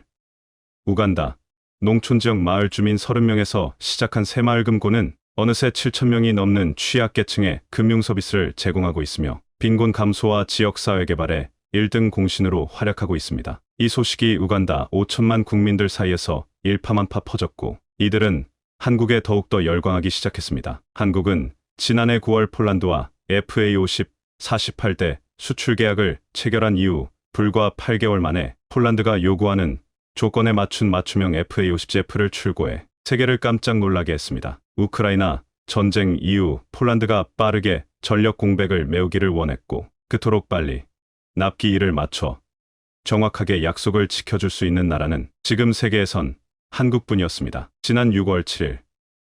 우간다 농촌지역 마을 주민 30명에서 시작한 새마을금고는 어느새 7,000명이 넘는 취약계층에 금융서비스를 제공하고 있으며 빈곤 감소와 지역사회 개발에 1등 공신으로 활약하고 있습니다. 이 소식이 우간다 5천만 국민들 사이에서 일파만파 퍼졌고 이들은 한국에 더욱더 열광하기 시작했습니다. 한국은 지난해 9월 폴란드와 FA50 48대 수출 계약을 체결한 이후 불과 8개월 만에 폴란드가 요구하는 조건에 맞춘 맞춤형 FA50제프를 출고해 세계를 깜짝 놀라게 했습니다. 우크라이나 전쟁 이후 폴란드가 빠르게 전력 공백을 메우기를 원했고 그토록 빨리 납기일을 맞춰 정확하게 약속을 지켜줄 수 있는 나라는 지금 세계에선 한국뿐이었습니다. 지난 6월 7일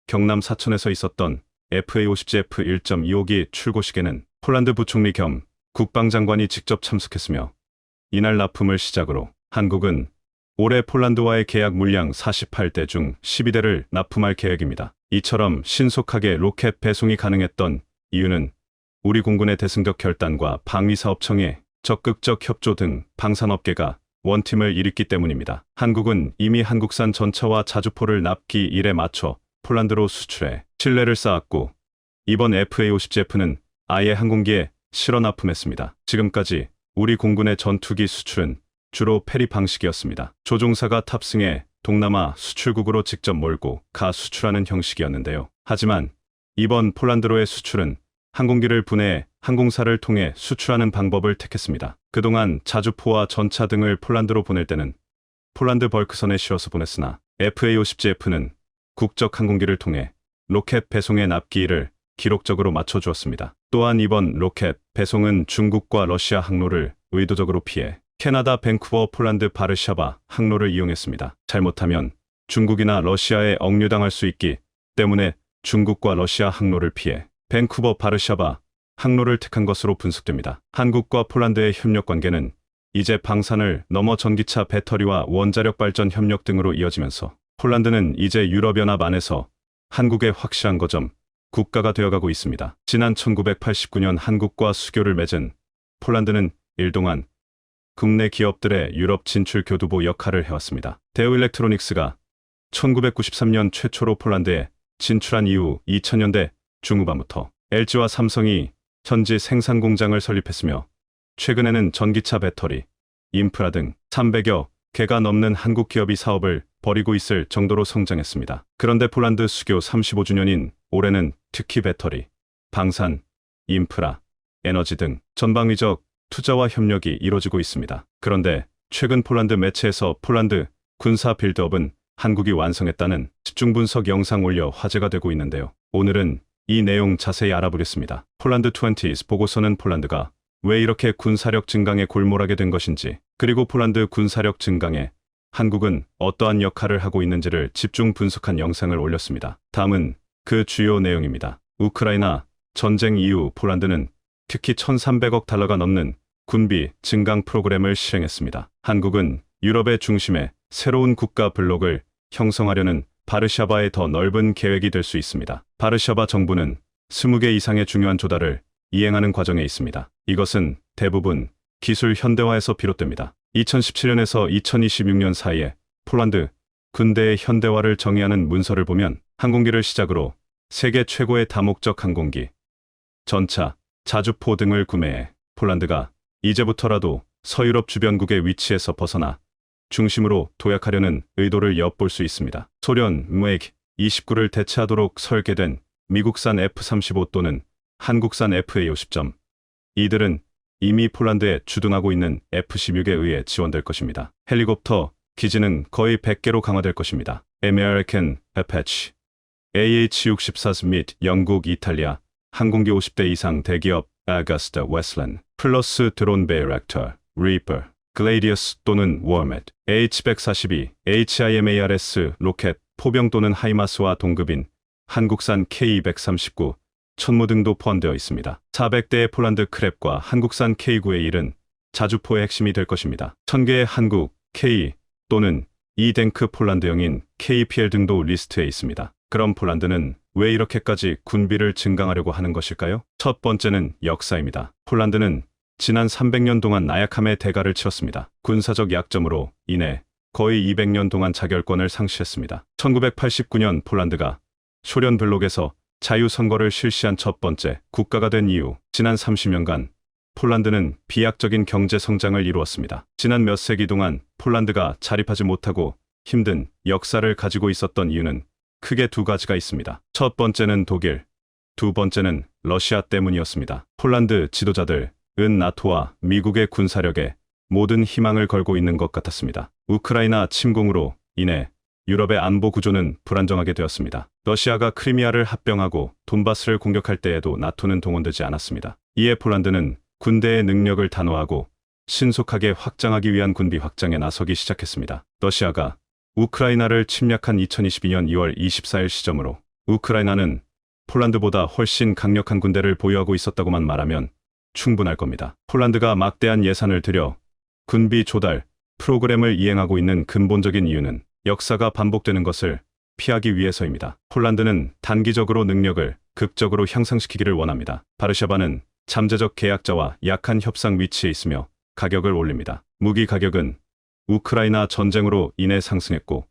경남 사천에서 있었던 FA50제프 1.25기 출고식에는 폴란드 부총리 겸 국방장관이 직접 참석했으며 이날 납품을 시작으로 한국은 올해 폴란드와의 계약 물량 48대 중 12대를 납품할 계획입니다. 이처럼 신속하게 로켓 배송이 가능했던 이유는 우리 공군의 대승적 결단과 방위사업청의 적극적 협조 등 방산업계가 원팀을 일으켰기 때문입니다. 한국은 이미 한국산 전차와 자주포를 납기 일에 맞춰 폴란드로 수출해 신뢰를 쌓았고 이번 FA-50Z는 아예 항공기에 실어 납품했습니다. 지금까지 우리 공군의 전투기 수출은 주로 페리 방식이었습니다. 조종사가 탑승해 동남아 수출국으로 직접 몰고 가 수출하는 형식이었는데요. 하지만 이번 폴란드로의 수출은 항공기를 분해해 항공사를 통해 수출하는 방법을 택했습니다. 그동안 자주포와 전차 등을 폴란드로 보낼 때는 폴란드 벌크선에 실어서 보냈으나 FA-50Z는 국적 항공기를 통해 로켓 배송의 납기일을 기록적으로 맞춰주었습니다. 또한 이번 로켓 배송은 중국과 러시아 항로를 의도적으로 피해 캐나다 밴쿠버 폴란드 바르샤바 항로를 이용했습니다. 잘못하면 중국이나 러시아에 억류당할 수 있기 때문에 중국과 러시아 항로를 피해 밴쿠버 바르샤바 항로를 택한 것으로 분석됩니다. 한국과 폴란드의 협력 관계는 이제 방산을 넘어 전기차 배터리와 원자력 발전 협력 등으로 이어지면서 폴란드는 이제 유럽연합 안에서 한국의 확실한 거점 국가가 되어가고 있습니다. 지난 1989년 한국과 수교를 맺은 폴란드는 일동안 국내 기업들의 유럽 진출 교두보 역할을 해왔습니다. 대우 일렉트로닉스가 1993년 최초로 폴란드에 진출한 이후 2000년대 중후반부터 LG와 삼성이 현지 생산 공장을 설립했으며 최근에는 전기차 배터리, 인프라 등 300여 개가 넘는 한국 기업이 사업을 벌이고 있을 정도로 성장했습니다. 그런데 폴란드 수교 35주년인 올해는 특히 배터리, 방산, 인프라, 에너지 등 전방위적 투자와 협력이 이루어지고 있습니다. 그런데 최근 폴란드 매체에서 폴란드 군사 빌드업은 한국이 완성했다는 집중 분석 영상 올려 화제가 되고 있는데요. 오늘은 이 내용 자세히 알아보겠습니다. 폴란드 20s 보고서는 폴란드가 왜 이렇게 군사력 증강에 골몰하게 된 것인지, 그리고 폴란드 군사력 증강에 한국은 어떠한 역할을 하고 있는지를 집중 분석한 영상을 올렸습니다. 다음은 그 주요 내용입니다. 우크라이나 전쟁 이후 폴란드는 특히 1,300억 달러가 넘는 군비 증강 프로그램을 실행했습니다. 한국은 유럽의 중심에 새로운 국가 블록을 형성하려는 바르샤바의 더 넓은 계획이 될 수 있습니다. 바르샤바 정부는 20개 이상의 중요한 조달을 이행하는 과정에 있습니다. 이것은 대부분 기술 현대화에서 비롯됩니다. 2017년에서 2026년 사이에 폴란드 군대의 현대화를 정의하는 문서를 보면 항공기를 시작으로 세계 최고의 다목적 항공기, 전차, 자주포 등을 구매해 폴란드가 이제부터라도 서유럽 주변국의 위치에서 벗어나 중심으로 도약하려는 의도를 엿볼 수 있습니다. 소련 MiG-29를 대체하도록 설계된 미국산 F-35 또는 한국산 FA-50. 이들은 이미 폴란드에 주둔하고 있는 F-16에 의해 지원될 것입니다. 헬리콥터 기지는 거의 100개로 강화될 것입니다. American Apache, AH-64 및 영국, 이탈리아 항공기 50대 이상 대기업 아가스타 웨슬랜드 플러스 드론 베이렉터, 리퍼, 글레이디어스 또는 워맷, H-142, HIMARS 로켓, 포병 또는 하이마스와 동급인 한국산 K-239, 천무 등도 포함되어 있습니다. 400대의 폴란드 크랩과 한국산 K-9A1은 자주포의 핵심이 될 것입니다. 1000개의 한국 K 또는 이댕크 폴란드형인 KPL 등도 리스트에 있습니다. 그럼 폴란드는 왜 이렇게까지 군비를 증강하려고 하는 것일까요? 첫 번째는 역사입니다. 폴란드는 지난 300년 동안 나약함의 대가를 치렀습니다. 군사적 약점으로 인해 거의 200년 동안 자결권을 상실했습니다. 1989년 폴란드가 소련 블록에서 자유선거를 실시한 첫 번째 국가가 된 이후 지난 30년간 폴란드는 비약적인 경제 성장을 이루었습니다. 지난 몇 세기 동안 폴란드가 자립하지 못하고 힘든 역사를 가지고 있었던 이유는 크게 두 가지가 있습니다. 첫 번째는 독일, 두 번째는 러시아 때문이었습니다. 폴란드 지도자들은 나토와 미국의 군사력에 모든 희망을 걸고 있는 것 같았습니다. 우크라이나 침공으로 인해 유럽의 안보 구조는 불안정하게 되었습니다. 러시아가 크리미아를 합병하고 돈바스를 공격할 때에도 나토는 동원되지 않았습니다. 이에 폴란드는 군대의 능력을 단호하고 신속하게 확장하기 위한 군비 확장에 나서기 시작했습니다. 러시아가 우크라이나를 침략한 2022년 2월 24일 시점으로 우크라이나는 폴란드보다 훨씬 강력한 군대를 보유하고 있었다고만 말하면 충분할 겁니다. 폴란드가 막대한 예산을 들여 군비 조달 프로그램을 이행하고 있는 근본적인 이유는 역사가 반복되는 것을 피하기 위해서입니다. 폴란드는 단기적으로 능력을 극적으로 향상시키기를 원합니다. 바르샤바는 잠재적 계약자와 약한 협상 위치에 있으며 가격을 올립니다. 무기 가격은 우크라이나 전쟁으로 인해 상승했고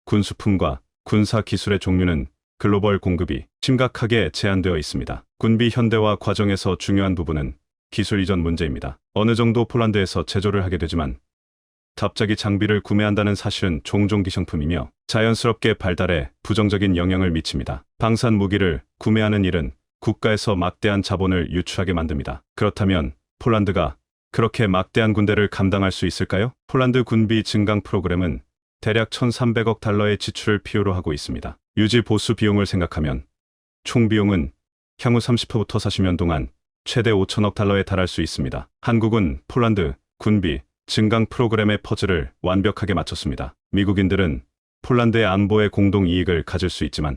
군수품과 군사 기술의 종류는 글로벌 공급이 심각하게 제한되어 있습니다. 군비 현대화 과정에서 중요한 부분은 기술 이전 문제입니다. 어느 정도 폴란드에서 제조를 하게 되지만 갑자기 장비를 구매한다는 사실은 종종 기성품이며 자연스럽게 발달에 부정적인 영향을 미칩니다. 방산 무기를 구매하는 일은 국가에서 막대한 자본을 유출하게 만듭니다. 그렇다면 폴란드가 그렇게 막대한 군대를 감당할 수 있을까요? 폴란드 군비 증강 프로그램은 대략 1,300억 달러의 지출을 필요로 하고 있습니다. 유지 보수 비용을 생각하면 총 비용은 향후 30호부터 40년 동안 최대 5천억 달러에 달할 수 있습니다. 한국은 폴란드 군비 증강 프로그램의 퍼즐을 완벽하게 맞췄습니다. 미국인들은 폴란드의 안보에 공동 이익을 가질 수 있지만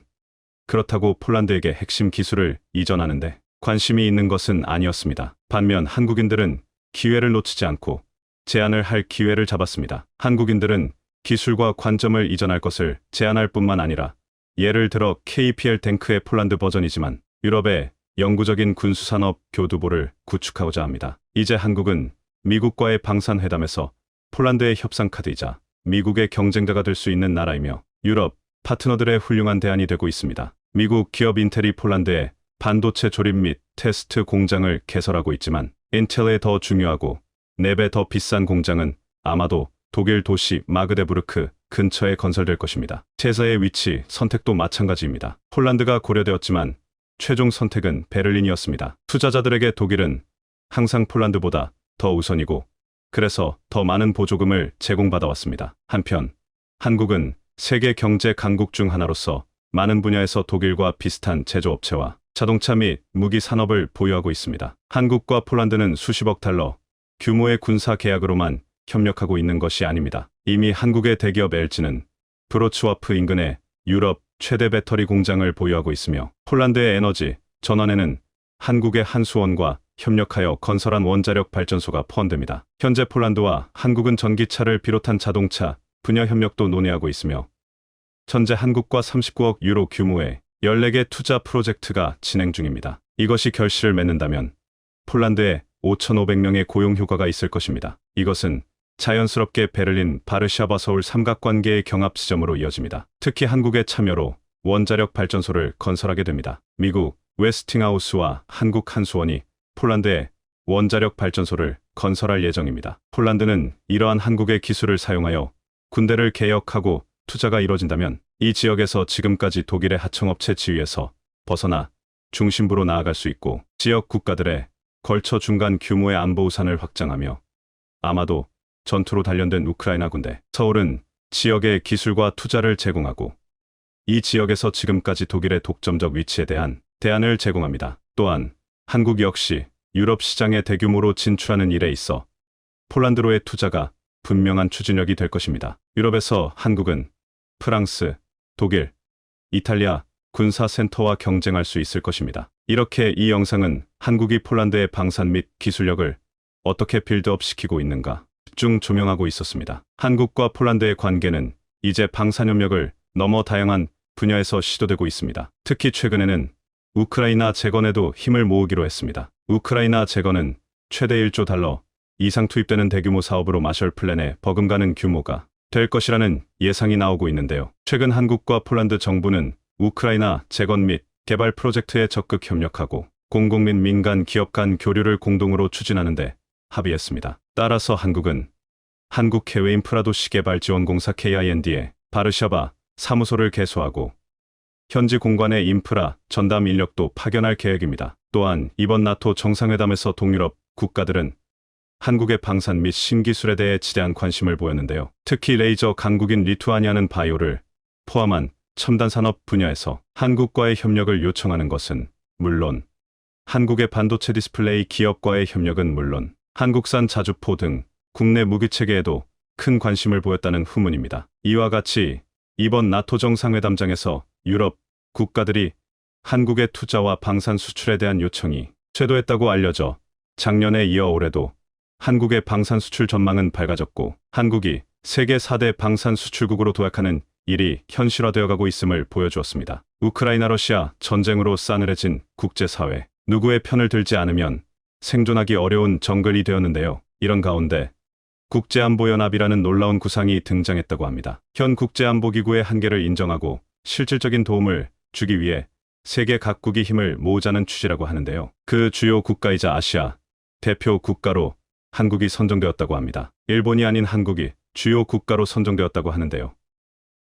그렇다고 폴란드에게 핵심 기술을 이전하는데 관심이 있는 것은 아니었습니다. 반면 한국인들은 기회를 놓치지 않고 제안을 할 기회를 잡았습니다. 한국인들은 기술과 관점을 이전할 것을 제안할 뿐만 아니라 예를 들어 KPL 탱크의 폴란드 버전이지만 유럽의 영구적인 군수산업 교두보를 구축하고자 합니다. 이제 한국은 미국과의 방산회담에서 폴란드의 협상 카드이자 미국의 경쟁자가 될 수 있는 나라이며 유럽 파트너들의 훌륭한 대안이 되고 있습니다. 미국 기업 인텔이 폴란드에 반도체 조립 및 테스트 공장을 개설하고 있지만 인텔의 더 중요하고 4배 더 비싼 공장은 아마도 독일 도시 마그데부르크 근처에 건설될 것입니다. 제사의 위치 선택도 마찬가지입니다. 폴란드가 고려되었지만 최종 선택은 베를린이었습니다. 투자자들에게 독일은 항상 폴란드보다 더 우선이고 그래서 더 많은 보조금을 제공받아왔습니다. 한편 한국은 세계 경제 강국 중 하나로서 많은 분야에서 독일과 비슷한 제조업체와 자동차 및 무기 산업을 보유하고 있습니다. 한국과 폴란드는 수십억 달러 규모의 군사 계약으로만 협력하고 있는 것이 아닙니다. 이미 한국의 대기업 LG는 브로츠와프 인근에 유럽 최대 배터리 공장을 보유하고 있으며 폴란드의 에너지 전환에는 한국의 한수원과 협력하여 건설한 원자력 발전소가 포함됩니다. 현재 폴란드와 한국은 전기차를 비롯한 자동차 분야 협력도 논의하고 있으며 현재 한국과 39억 유로 규모의 14개 투자 프로젝트가 진행 중입니다. 이것이 결실을 맺는다면 폴란드에 5,500명의 고용 효과가 있을 것입니다. 이것은 자연스럽게 베를린, 바르샤바, 서울 삼각관계의 경합 지점으로 이어집니다. 특히 한국의 참여로 원자력 발전소를 건설하게 됩니다. 미국 웨스팅하우스와 한국 한수원이 폴란드에 원자력 발전소를 건설할 예정입니다. 폴란드는 이러한 한국의 기술을 사용하여 군대를 개혁하고 투자가 이뤄진다면 이 지역에서 지금까지 독일의 하청업체 지위에서 벗어나 중심부로 나아갈 수 있고 지역 국가들에 걸쳐 중간 규모의 안보 우산을 확장하며 아마도 전투로 단련된 우크라이나 군대, 서울은 지역의 기술과 투자를 제공하고 이 지역에서 지금까지 독일의 독점적 위치에 대한 대안을 제공합니다. 또한 한국 역시 유럽 시장에 대규모로 진출하는 일에 있어 폴란드로의 투자가 분명한 추진력이 될 것입니다. 유럽에서 한국은 프랑스, 독일, 이탈리아 군사센터와 경쟁할 수 있을 것입니다. 이렇게 이 영상은 한국이 폴란드의 방산 및 기술력을 어떻게 빌드업 시키고 있는가 집중 조명하고 있었습니다. 한국과 폴란드의 관계는 이제 방산협력을 넘어 다양한 분야에서 시도되고 있습니다. 특히 최근에는 우크라이나 재건에도 힘을 모으기로 했습니다. 우크라이나 재건은 최대 1조 달러 이상 투입되는 대규모 사업으로 마셜 플랜에 버금가는 규모가 될 것이라는 예상이 나오고 있는데요. 최근 한국과 폴란드 정부는 우크라이나 재건 및 개발 프로젝트에 적극 협력하고 공공 및 민간 기업 간 교류를 공동으로 추진하는 데 합의했습니다. 따라서 한국은 한국해외인프라도시개발지원공사 KIND에 바르샤바 사무소를 개소하고 현지 공관의 인프라 전담 인력도 파견할 계획입니다. 또한 이번 나토 정상회담에서 동유럽 국가들은 한국의 방산 및 신기술에 대해 지대한 관심을 보였는데요. 특히 레이저 강국인 리투아니아는 바이오를 포함한 첨단 산업 분야에서 한국과의 협력을 요청하는 것은 물론 한국의 반도체 디스플레이 기업과의 협력은 물론 한국산 자주포 등 국내 무기체계에도 큰 관심을 보였다는 후문입니다. 이와 같이 이번 나토 정상회담장에서 유럽 국가들이 한국의 투자와 방산 수출에 대한 요청이 쇄도했다고 알려져 작년에 이어 올해도 한국의 방산 수출 전망은 밝아졌고 한국이 세계 4대 방산 수출국으로 도약하는 일이 현실화되어 가고 있음을 보여주었습니다. 우크라이나 러시아 전쟁으로 싸늘해진 국제사회, 누구의 편을 들지 않으면 생존하기 어려운 정글이 되었는데요. 이런 가운데 국제안보연합이라는 놀라운 구상이 등장했다고 합니다. 현 국제안보기구의 한계를 인정하고 실질적인 도움을 주기 위해 세계 각국이 힘을 모으자는 취지라고 하는데요. 그 주요 국가이자 아시아 대표 국가로 한국이 선정되었다고 합니다. 일본이 아닌 한국이 주요 국가로 선정되었다고 하는데요.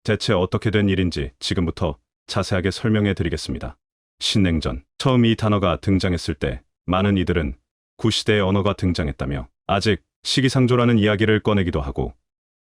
대체 어떻게 된 일인지 지금부터 자세하게 설명해 드리겠습니다. 신냉전. 처음 이 단어가 등장했을 때 많은 이들은 구시대의 언어가 등장했다며 아직 시기상조라는 이야기를 꺼내기도 하고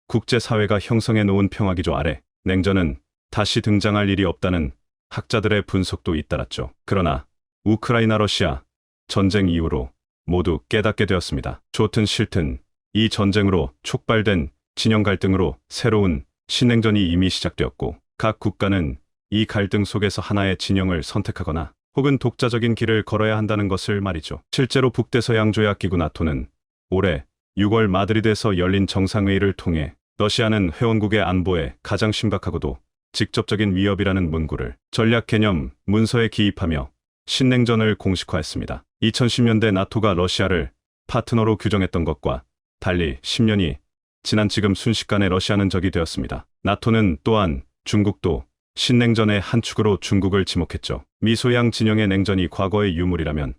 국제사회가 형성해 놓은 평화기조 아래 냉전은 다시 등장할 일이 없다는 학자들의 분석도 잇따랐죠. 그러나 우크라이나 러시아 전쟁 이후로 모두 깨닫게 되었습니다. 좋든 싫든 이 전쟁으로 촉발된 진영 갈등으로 새로운 신냉전이 이미 시작되었고 각 국가는 이 갈등 속에서 하나의 진영을 선택하거나 혹은 독자적인 길을 걸어야 한다는 것을 말이죠. 실제로 북대서양조약기구 나토는 올해 6월 마드리드에서 열린 정상회의를 통해 러시아는 회원국의 안보에 가장 심각하고도 직접적인 위협이라는 문구를 전략 개념 문서에 기입하며 신냉전을 공식화했습니다. 2010년대 나토가 러시아를 파트너로 규정했던 것과 달리 10년이 지난 지금 순식간에 러시아는 적이 되었습니다. 나토는 또한 중국도 신냉전의 한 축으로 중국을 지목했죠. 미소양 진영의 냉전이 과거의 유물이라면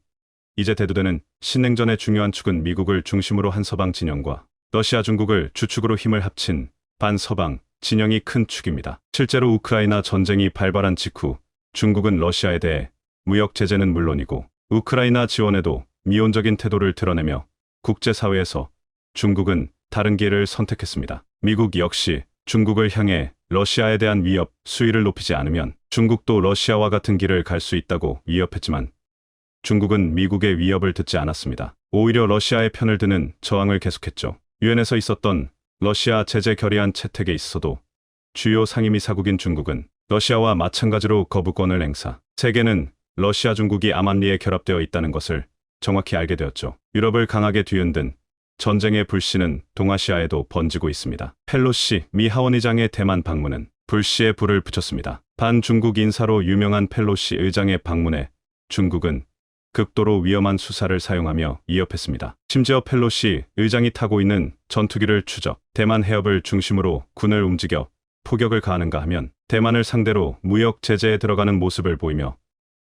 이제 대두되는 신냉전의 중요한 축은 미국을 중심으로 한 서방 진영과 러시아 중국을 주축으로 힘을 합친 반서방 진영이 큰 축입니다. 실제로 우크라이나 전쟁이 발발한 직후 중국은 러시아에 대해 무역 제재는 물론이고 우크라이나 지원에도 미온적인 태도를 드러내며 국제사회에서 중국은 다른 길을 선택했습니다. 미국 역시 중국을 향해 러시아에 대한 위협 수위를 높이지 않으면 중국도 러시아와 같은 길을 갈 수 있다고 위협했지만 중국은 미국의 위협을 듣지 않았습니다. 오히려 러시아의 편을 드는 저항을 계속했죠. 유엔에서 있었던 러시아 제재 결의안 채택에 있어도 주요 상임이사국인 중국은 러시아와 마찬가지로 거부권을 행사. 세계는 러시아 중국이 암암리에 결합되어 있다는 것을 정확히 알게 되었죠. 유럽을 강하게 뒤흔든 전쟁의 불씨는 동아시아에도 번지고 있습니다. 펠로시 미 하원의장의 대만 방문은 불씨에 불을 붙였습니다. 반중국 인사로 유명한 펠로시 의장의 방문에 중국은 극도로 위험한 수사를 사용하며 위협했습니다. 심지어 펠로시 의장이 타고 있는 전투기를 추적, 대만 해협을 중심으로 군을 움직여 포격을 가하는가 하면 대만을 상대로 무역 제재에 들어가는 모습을 보이며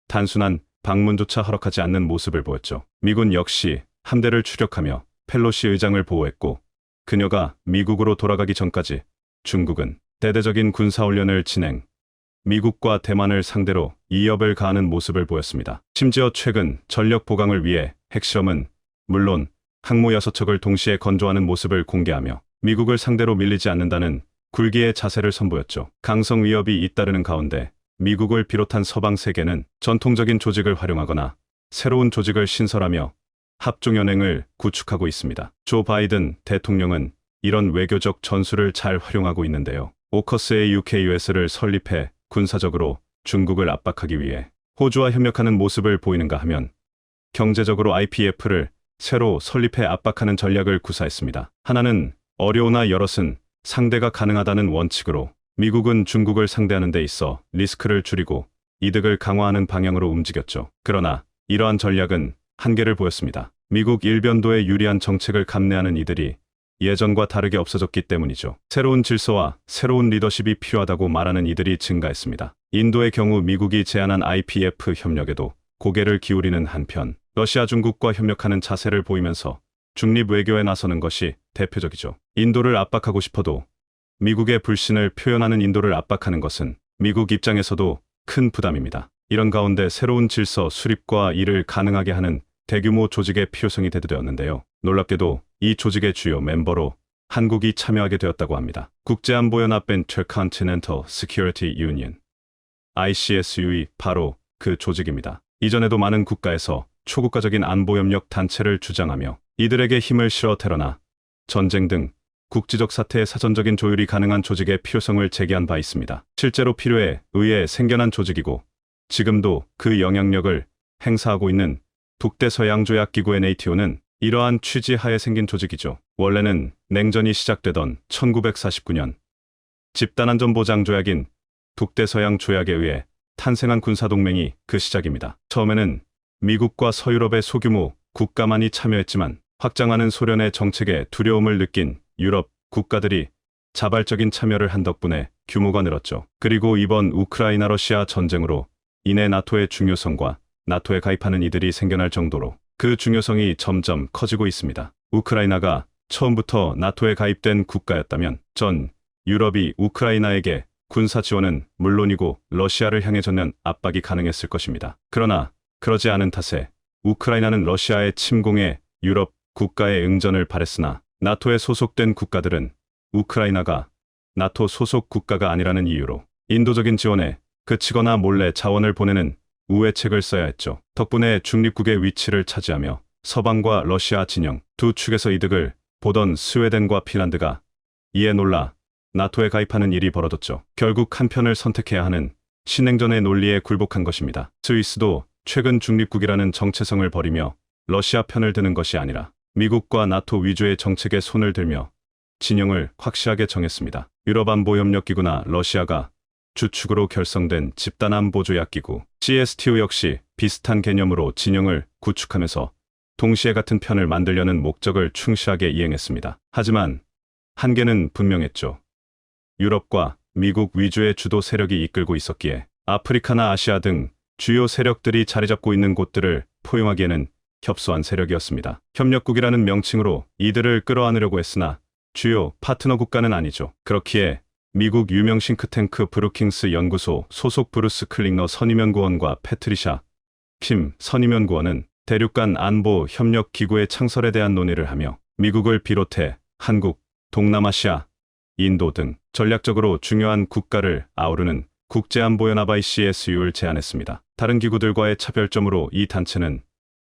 단순한 방문조차 허락하지 않는 모습을 보였죠. 미군 역시 함대를 추력하며 펠로시 의장을 보호했고 그녀가 미국으로 돌아가기 전까지 중국은 대대적인 군사훈련을 진행, 미국과 대만을 상대로 위협을 가하는 모습을 보였습니다. 심지어 최근 전력 보강을 위해 핵실험은 물론 항모 6척을 동시에 건조하는 모습을 공개하며 미국을 상대로 밀리지 않는다는 굴기의 자세를 선보였죠. 강성 위협이 잇따르는 가운데 미국을 비롯한 서방 세계는 전통적인 조직을 활용하거나 새로운 조직을 신설하며 합종연행을 구축하고 있습니다. 조 바이든 대통령은 이런 외교적 전술을 잘 활용하고 있는데요. 오커스의 UKUS를 설립해 군사적으로 중국을 압박하기 위해 호주와 협력하는 모습을 보이는가 하면 경제적으로 IPF를 새로 설립해 압박하는 전략을 구사했습니다. 하나는 어려우나 여럿은 상대가 가능하다는 원칙으로 미국은 중국을 상대하는 데 있어 리스크를 줄이고 이득을 강화하는 방향으로 움직였죠. 그러나 이러한 전략은 한계를 보였습니다. 미국 일변도에 유리한 정책을 감내하는 이들이 예전과 다르게 없어졌기 때문이죠. 새로운 질서와 새로운 리더십이 필요하다고 말하는 이들이 증가했습니다. 인도의 경우 미국이 제안한 IPF 협력에도 고개를 기울이는 한편 러시아 중국과 협력하는 자세를 보이면서 중립 외교에 나서는 것이 대표적이죠. 인도를 압박하고 싶어도 미국의 불신을 표현하는 인도를 압박하는 것은 미국 입장에서도 큰 부담입니다. 이런 가운데 새로운 질서 수립과 이를 가능하게 하는 대규모 조직의 필요성이 대두되었는데요. 놀랍게도 이 조직의 주요 멤버로 한국이 참여하게 되었다고 합니다. 국제안보연합 Intercontinental Security Union ICSU이 바로 그 조직입니다. 이전에도 많은 국가에서 초국가적인 안보협력 단체를 주장하며 이들에게 힘을 실어 테러나 전쟁 등 국지적 사태의 사전적인 조율이 가능한 조직의 필요성을 제기한 바 있습니다. 실제로 필요에 의해 생겨난 조직이고 지금도 그 영향력을 행사하고 있는 북대서양조약기구 NATO는 이러한 취지 하에 생긴 조직이죠. 원래는 냉전이 시작되던 1949년 집단안전보장조약인 북대서양조약에 의해 탄생한 군사동맹이 그 시작입니다. 처음에는 미국과 서유럽의 소규모 국가만이 참여했지만 확장하는 소련의 정책에 두려움을 느낀 유럽 국가들이 자발적인 참여를 한 덕분에 규모가 늘었죠. 그리고 이번 우크라이나 러시아 전쟁으로 이내 나토의 중요성과 나토에 가입하는 이들이 생겨날 정도로 그 중요성이 점점 커지고 있습니다. 우크라이나가 처음부터 나토에 가입된 국가였다면 전 유럽이 우크라이나에게 군사 지원은 물론이고 러시아를 향해 전면 압박이 가능했을 것입니다. 그러나 그러지 않은 탓에 우크라이나는 러시아의 침공에 유럽 국가의 응전을 바랬으나 나토에 소속된 국가들은 우크라이나가 나토 소속 국가가 아니라는 이유로 인도적인 지원에 그치거나 몰래 자원을 보내는 우회책을 써야 했죠. 덕분에 중립국의 위치를 차지하며 서방과 러시아 진영 두 축에서 이득을 보던 스웨덴과 핀란드가 이에 놀라 나토에 가입하는 일이 벌어졌죠. 결국 한 편을 선택해야 하는 신냉전의 논리에 굴복한 것입니다. 스위스도 최근 중립국이라는 정체성을 버리며 러시아 편을 드는 것이 아니라 미국과 나토 위주의 정책에 손을 들며 진영을 확실하게 정했습니다. 유럽안보협력기구나 러시아가 주축으로 결성된 집단안보조약기구 CSTO 역시 비슷한 개념으로 진영을 구축하면서 동시에 같은 편을 만들려는 목적을 충실하게 이행했습니다. 하지만 한계는 분명했죠. 유럽과 미국 위주의 주도 세력이 이끌고 있었기에 아프리카나 아시아 등 주요 세력들이 자리 잡고 있는 곳들을 포용하기에는 협소한 세력이었습니다. 협력국이라는 명칭으로 이들을 끌어안으려고 했으나 주요 파트너 국가는 아니죠. 그렇기에 미국 유명 싱크탱크 브루킹스 연구소 소속 브루스 클링너 선임연구원과 패트리샤 킴 선임연구원은 대륙간 안보 협력 기구의 창설에 대한 논의를 하며 미국을 비롯해 한국, 동남아시아, 인도 등 전략적으로 중요한 국가를 아우르는 국제안보연합 ICSU를 제안했습니다. 다른 기구들과의 차별점으로 이 단체는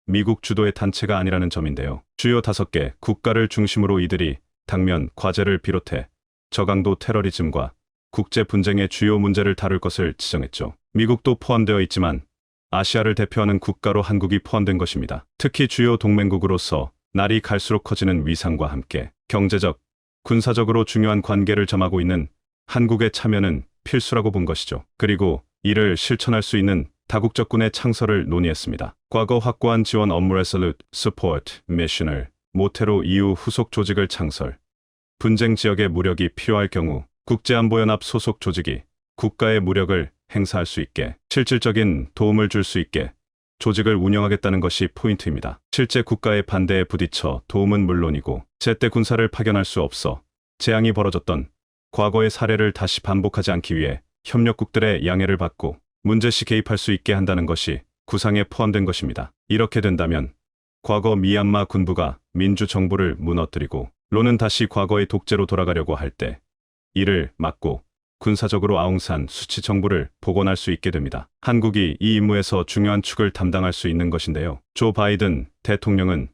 미국 주도의 단체가 아니라는 점인데요. 주요 5개 국가를 중심으로 이들이 당면 과제를 비롯해 저강도 테러리즘과 국제 분쟁의 주요 문제를 다룰 것을 지정했죠. 미국도 포함되어 있지만 아시아를 대표하는 국가로 한국이 포함된 것입니다. 특히 주요 동맹국으로서 날이 갈수록 커지는 위상과 함께 경제적, 군사적으로 중요한 관계를 점하고 있는 한국의 참여는 필수라고 본 것이죠. 그리고 이를 실천할 수 있는 다국적군의 창설을 논의했습니다. 과거 확고한 지원 업무 Resolute Support Mission을 모태로 이후 후속 조직을 창설, 분쟁 지역의 무력이 필요할 경우 국제안보연합 소속 조직이 국가의 무력을 행사할 수 있게 실질적인 도움을 줄 수 있게 조직을 운영하겠다는 것이 포인트입니다. 실제 국가의 반대에 부딪혀 도움은 물론이고 제때 군사를 파견할 수 없어 재앙이 벌어졌던 과거의 사례를 다시 반복하지 않기 위해 협력국들의 양해를 받고 문제시 개입할 수 있게 한다는 것이 구상에 포함된 것입니다. 이렇게 된다면 과거 미얀마 군부가 민주정부를 무너뜨리고 로는 다시 과거의 독재로 돌아가려고 할 때 이를 막고 군사적으로 아웅산 수치 정부를 복원할 수 있게 됩니다. 한국이 이 임무에서 중요한 축을 담당할 수 있는 것인데요. 조 바이든 대통령은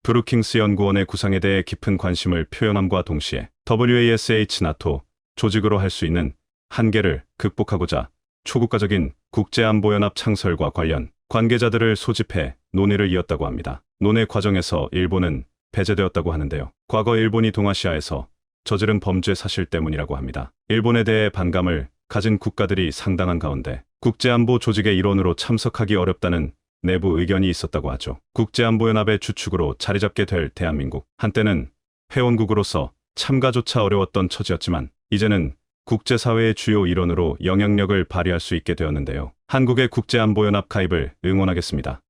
브루킹스 연구원의 구상에 대해 깊은 관심을 표현함과 동시에 WASH 나토 조직으로 할 수 있는 한계를 극복하고자 초국가적인 국제안보연합 창설과 관련 관계자들을 소집해 논의를 이었다고 합니다. 논의 과정에서 일본은 배제되었다고 하는데요. 과거 일본이 동아시아에서 저지른 범죄 사실 때문이라고 합니다. 일본에 대해 반감을 가진 국가들이 상당한 가운데 국제안보 조직의 일원으로 참석하기 어렵다는 내부 의견이 있었다고 하죠. 국제안보연합의 주축으로 자리 잡게 될 대한민국. 한때는 회원국으로서 참가조차 어려웠던 처지였지만 이제는 국제사회의 주요 일원으로 영향력을 발휘할 수 있게 되었는데요. 한국의 국제안보연합 가입을 응원하겠습니다.